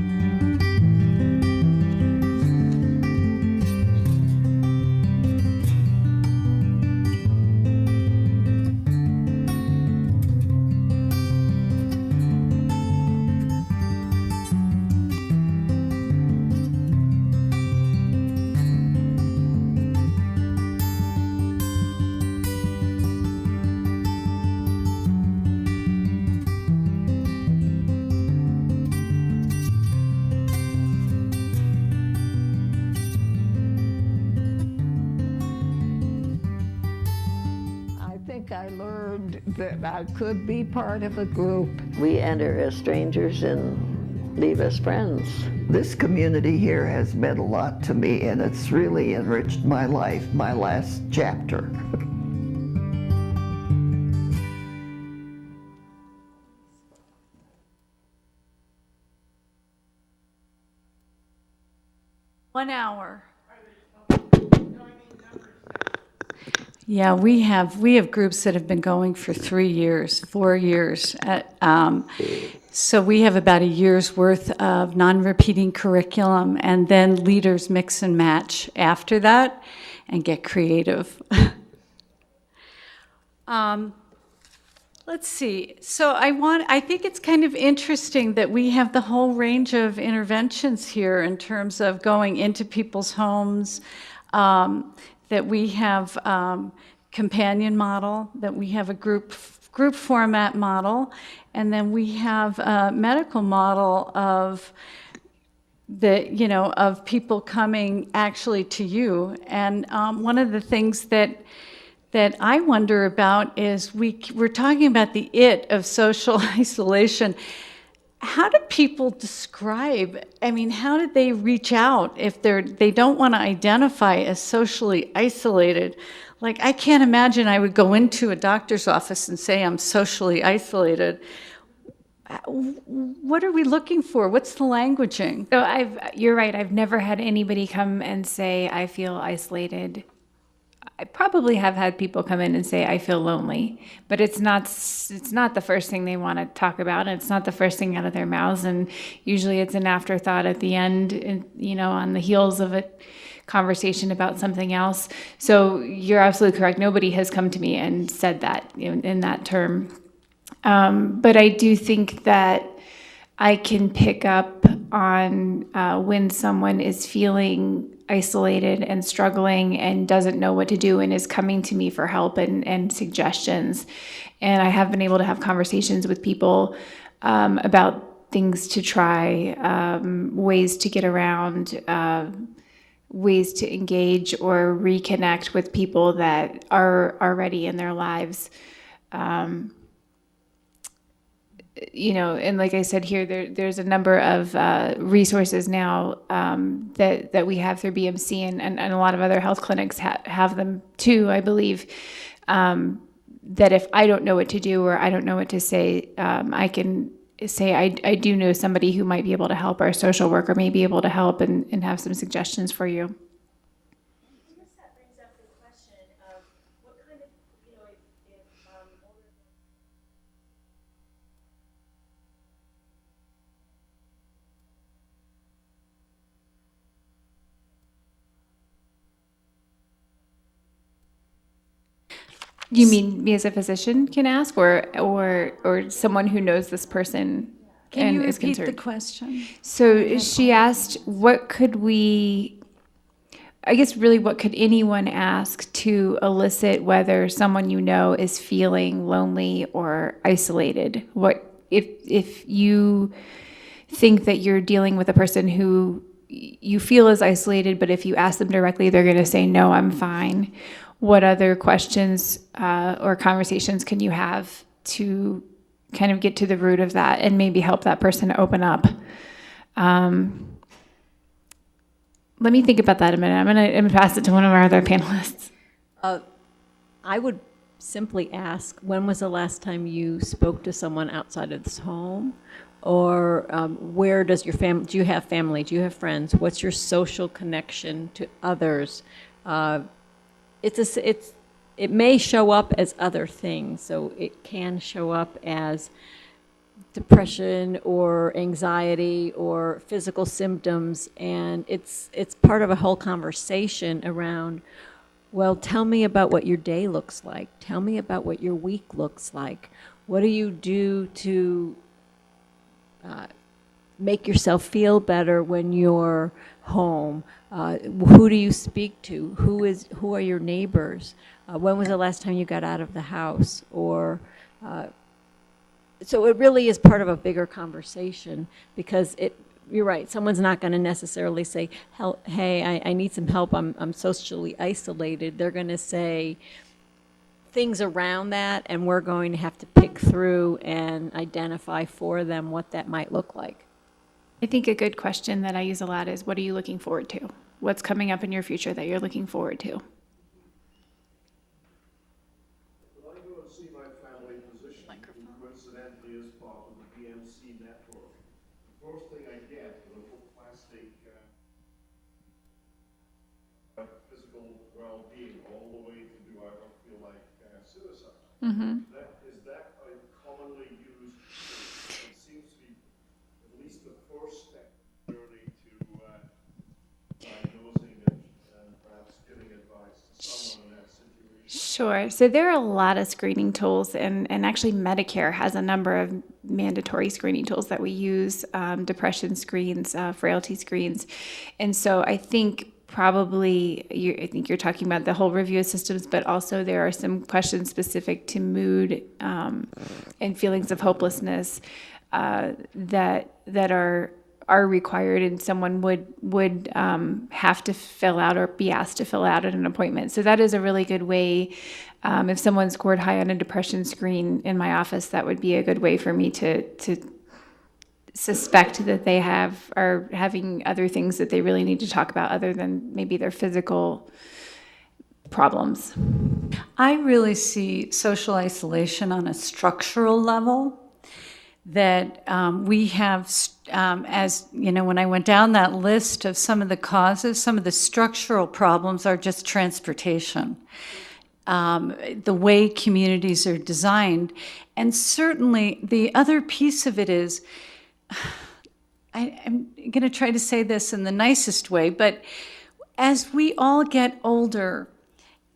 I learned that I could be part of a group. We enter as strangers and leave as friends. This community here has meant a lot to me, and it's really enriched my life, my last chapter. One hour. Yeah, we have groups that have been going for 3 years, 4 years. So we have about a year's worth of non-repeating curriculum, and then leaders mix and match after that and get creative. Let's see. So I think it's kind of interesting that we have the whole range of interventions here in terms of going into people's homes, that we have companion model, that we have a group format model, and then we have a medical model of of people coming actually to you. And one of the things that I wonder about is we're talking about the it of social isolation. How do people describe, how did they reach out if they don't want to identify as socially isolated? Like, I can't imagine I would go into a doctor's office and say I'm socially isolated. What are we looking for? What's the languaging? So you're right, I've never had anybody come and say, I feel isolated. I probably have had people come in and say, I feel lonely, but it's not the first thing they want to talk about. And it's not the first thing out of their mouths. And usually it's an afterthought at the end, and, on the heels of a conversation about something else. So you're absolutely correct. Nobody has come to me and said that in that term. But I do think that I can pick up on when someone is feeling isolated and struggling and doesn't know what to do and is coming to me for help and suggestions. And I have been able to have conversations with people about things to try, ways to get around, ways to engage or reconnect with people that are already in their lives. And like I said here, there's a number of resources now that we have through BMC, and a lot of other health clinics have them too, I believe, that if I don't know what to do or I don't know what to say, I can say I do know somebody who might be able to help. Our social worker may be able to help and have some suggestions for you. I guess that brings up the question of what kind of, if older. You mean me as a physician can ask, or someone who knows this person Can and you is repeat concerned? the question? So she asked, what could anyone ask to elicit whether someone is feeling lonely or isolated? If you think that you're dealing with a person who you feel is isolated, but if you ask them directly, they're going to say, no, I'm fine. What other questions or conversations can you have to kind of get to the root of that and maybe help that person to open up? Let me think about that a minute. I'm going to pass it to one of our other panelists. I would simply ask, when was the last time you spoke to someone outside of this home? Or where does your family, do you have family? Do you have friends? What's your social connection to others? It may show up as other things. So it can show up as depression or anxiety or physical symptoms. And it's part of a whole conversation around, well, tell me about what your day looks like. Tell me about what your week looks like. What do you do to make yourself feel better when you're home? Who do you speak to? Who are your neighbors? When was the last time you got out of the house? Or so it really is part of a bigger conversation, because you're right, someone's not going to necessarily say, hey, I need some help, I'm socially isolated. They're going to say things around that, and we're going to have to pick through and identify for them what that might look like. I think a good question that I use a lot is, what are you looking forward to? What's coming up in your future that you're looking forward to? When I go and see my family physician, who coincidentally is part of the BMC network, the first thing I get is a whole plastic physical well-being, all the way to do I ever feel like suicide. Mm-hmm. Is that a commonly used, it seems to be at least the first step journey to diagnosing and perhaps giving advice to someone in that situation? Sure. So there are a lot of screening tools, and actually Medicare has a number of mandatory screening tools that we use, depression screens, frailty screens. And so I think probably, I think you're talking about the whole review of systems, but also there are some questions specific to mood and feelings of hopelessness that are required, and someone would have to fill out or be asked to fill out at an appointment. So that is a really good way. If someone scored high on a depression screen in my office, that would be a good way for me to suspect that they are having other things that they really need to talk about other than maybe their physical problems. I really see social isolation on a structural level. that we have, as you know, when I went down that list of some of the causes, some of the structural problems are just transportation, the way communities are designed. And certainly the other piece of it is, I'm going to try to say this in the nicest way, but as we all get older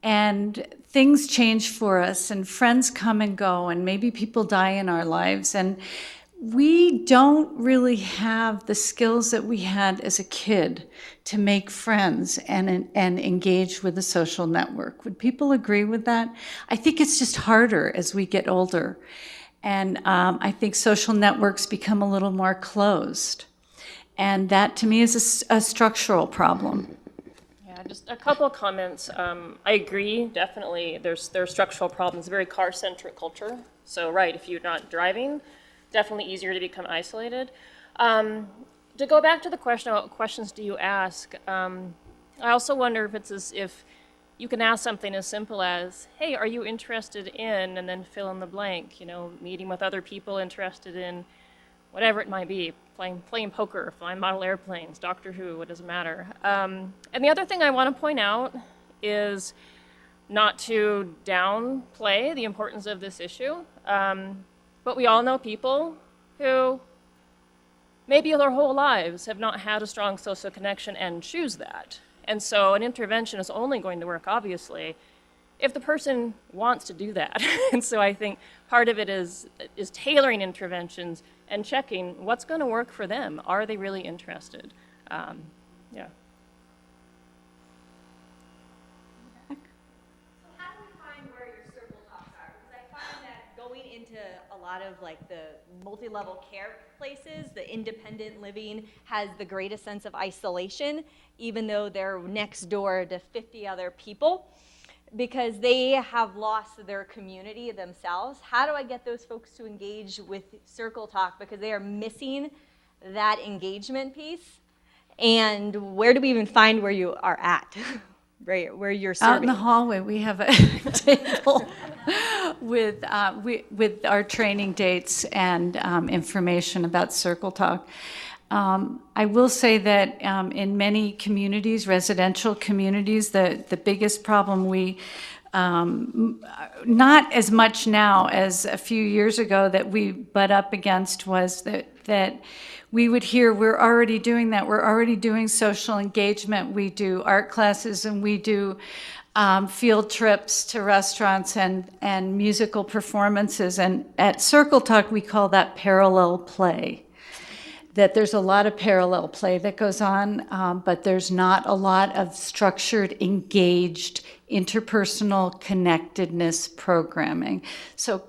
and things change for us and friends come and go and maybe people die in our lives, and we don't really have the skills that we had as a kid to make friends and engage with a social network. Would people agree with that? I think it's just harder as we get older. And I think social networks become a little more closed. And that, to me, is a structural problem. Yeah, just a couple of comments. I agree, definitely, there are structural problems, very car-centric culture. So, right, if you're not driving, definitely easier to become isolated. To go back to the question, what questions do you ask? I also wonder if you can ask something as simple as, hey, are you interested in, and then fill in the blank, meeting with other people interested in whatever it might be, playing poker, flying model airplanes, Doctor Who, what does it matter? And the other thing I want to point out is not to downplay the importance of this issue, but we all know people who maybe their whole lives have not had a strong social connection and choose that. And so an intervention is only going to work, obviously, if the person wants to do that. And so I think part of it is tailoring interventions and checking what's going to work for them. Are they really interested? Yeah. How do we find where your circle talks are? Because I find that going into a lot of like the multi-level care places, the independent living has the greatest sense of isolation, even though they're next door to 50 other people, because they have lost their community themselves. How do I get those folks to engage with Circle Talk? Because they are missing that engagement piece. And where do we even find where you are at? Right, where you're serving? Out in the hallway, we have a table with our training dates and information about Circle Talk. I will say that in many communities, residential communities, the biggest problem not as much now as a few years ago that we butt up against was that we would hear, we're already doing that, we're already doing social engagement, we do art classes and we do field trips to restaurants and musical performances. And at Circle Talk, we call that parallel play. That there's a lot of parallel play that goes on, but there's not a lot of structured, engaged, interpersonal connectedness programming. So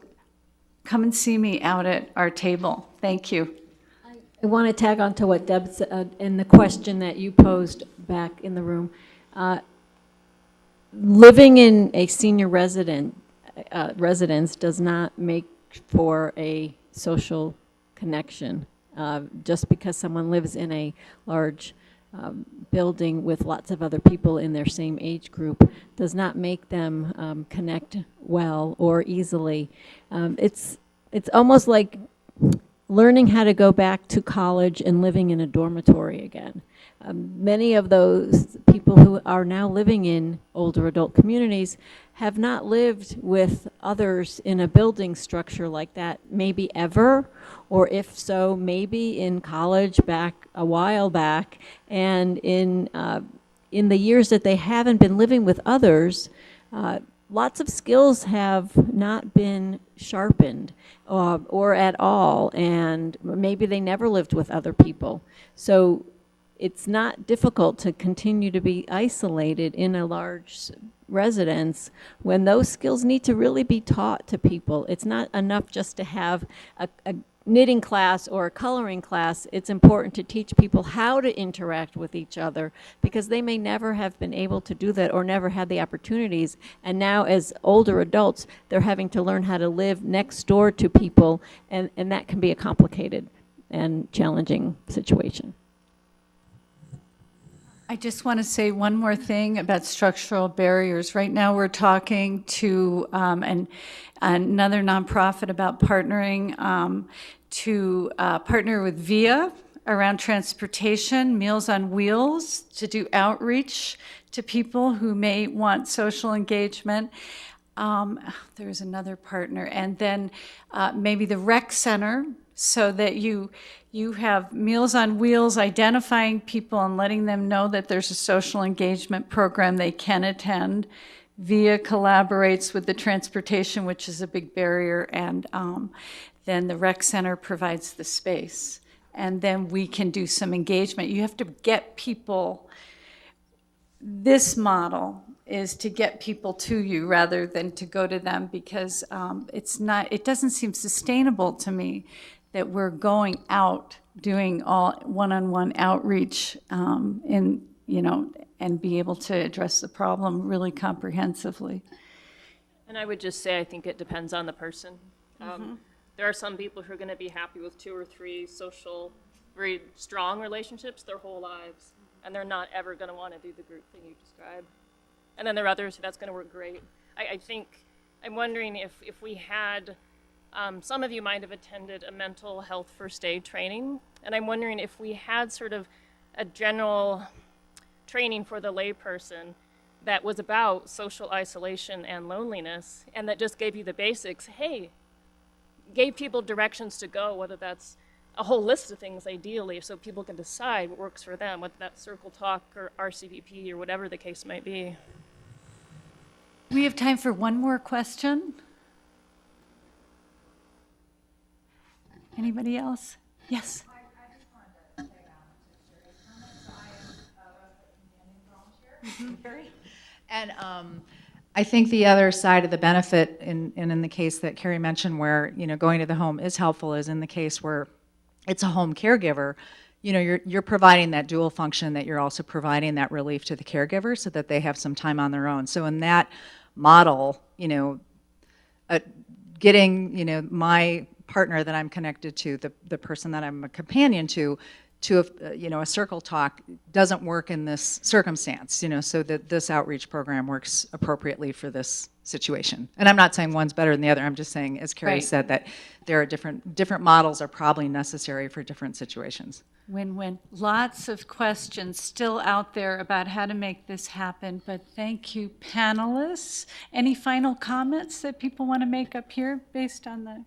come and see me out at our table. Thank you. I want to tag on to what Deb said and the question that you posed back in the room. Living in a senior residence does not make for a social connection. Just because someone lives in a large building with lots of other people in their same age group does not make them connect well or easily. It's almost like learning how to go back to college and living in a dormitory again. Many of those people who are now living in older adult communities have not lived with others in a building structure like that, maybe ever, or if so, maybe in college back a while back, and in the years that they haven't been living with others, lots of skills have not been sharpened or at all, and maybe they never lived with other people. So it's not difficult to continue to be isolated in a large residence when those skills need to really be taught to people. It's not enough just to have a knitting class or a coloring class. It's important to teach people how to interact with each other, because they may never have been able to do that or never had the opportunities. And now as older adults, they're having to learn how to live next door to people, and that can be a complicated and challenging situation. I just want to say one more thing about structural barriers. Right now, we're talking to another nonprofit about partnering to partner with VIA around transportation, Meals on Wheels, to do outreach to people who may want social engagement. There's another partner, and then maybe the rec center, so that you have Meals on Wheels identifying people and letting them know that there's a social engagement program they can attend. VIA collaborates with the transportation, which is a big barrier, and then the rec center provides the space. And then we can do some engagement. You have to get people. This model is to get people to you rather than to go to them, because it doesn't seem sustainable to me that we're going out doing all one-on-one outreach and be able to address the problem really comprehensively. And I would just say, I think it depends on the person. There are some people who are going to be happy with 2 or 3 social, very strong relationships their whole lives, and they're not ever going to want to do the group thing you described. And then there are others who that's going to work great. I think, I'm wondering if we had, some of you might have attended a mental health first aid training, and I'm wondering if we had sort of a general training for the layperson that was about social isolation and loneliness, and that just gave you the basics. Hey, gave people directions to go, whether that's a whole list of things ideally, so people can decide what works for them, whether that's circle talk or RCVP or whatever the case might be. We have time for one more question. Anybody else? Yes. And I think the other side of the benefit, in the case that Carrie mentioned, where going to the home is helpful, is in the case where it's a home caregiver. You're providing that dual function, that you're also providing that relief to the caregiver so that they have some time on their own. So in that model, getting my partner that I'm connected to, the person that I'm a companion to a circle talk doesn't work in this circumstance, so that this outreach program works appropriately for this situation. And I'm not saying one's better than the other. I'm just saying, as Carrie said, that there are different models are probably necessary for different situations. Win-win. Lots of questions still out there about how to make this happen, but thank you, panelists. Any final comments that people want to make up here based on the...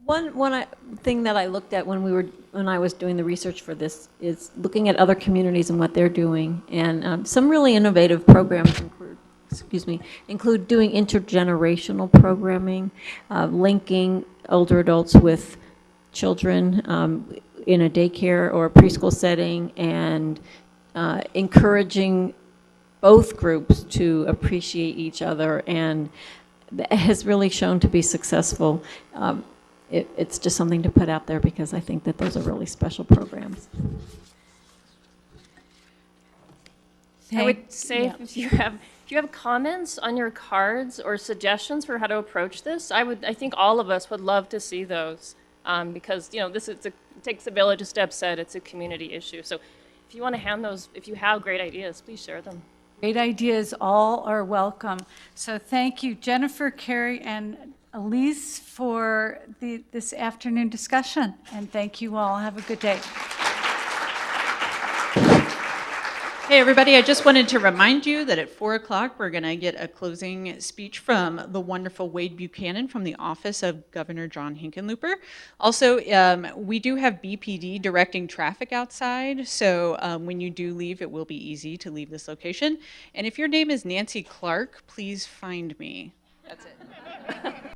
One thing that I looked at when I was doing the research for this is looking at other communities and what they're doing, and some really innovative programs include doing intergenerational programming, linking older adults with children in a daycare or a preschool setting, and encouraging both groups to appreciate each other, and it has really shown to be successful. It's just something to put out there, because I think that those are really special programs. I would say if you have comments on your cards or suggestions for how to approach this, I think all of us would love to see those, because it takes a village, as Deb said, it's a community issue. So if you want to hand those, if you have great ideas, please share them. Great ideas, all are welcome. So thank you, Jennifer, Carrie, and Elise, for this afternoon discussion. And thank you all. Have a good day. Hey everybody, I just wanted to remind you that at 4 o'clock we're going to get a closing speech from the wonderful Wade Buchanan from the office of Governor John Hickenlooper. Also, we do have BPD directing traffic outside, so when you do leave, it will be easy to leave this location. And if your name is Nancy Clark, please find me. That's it.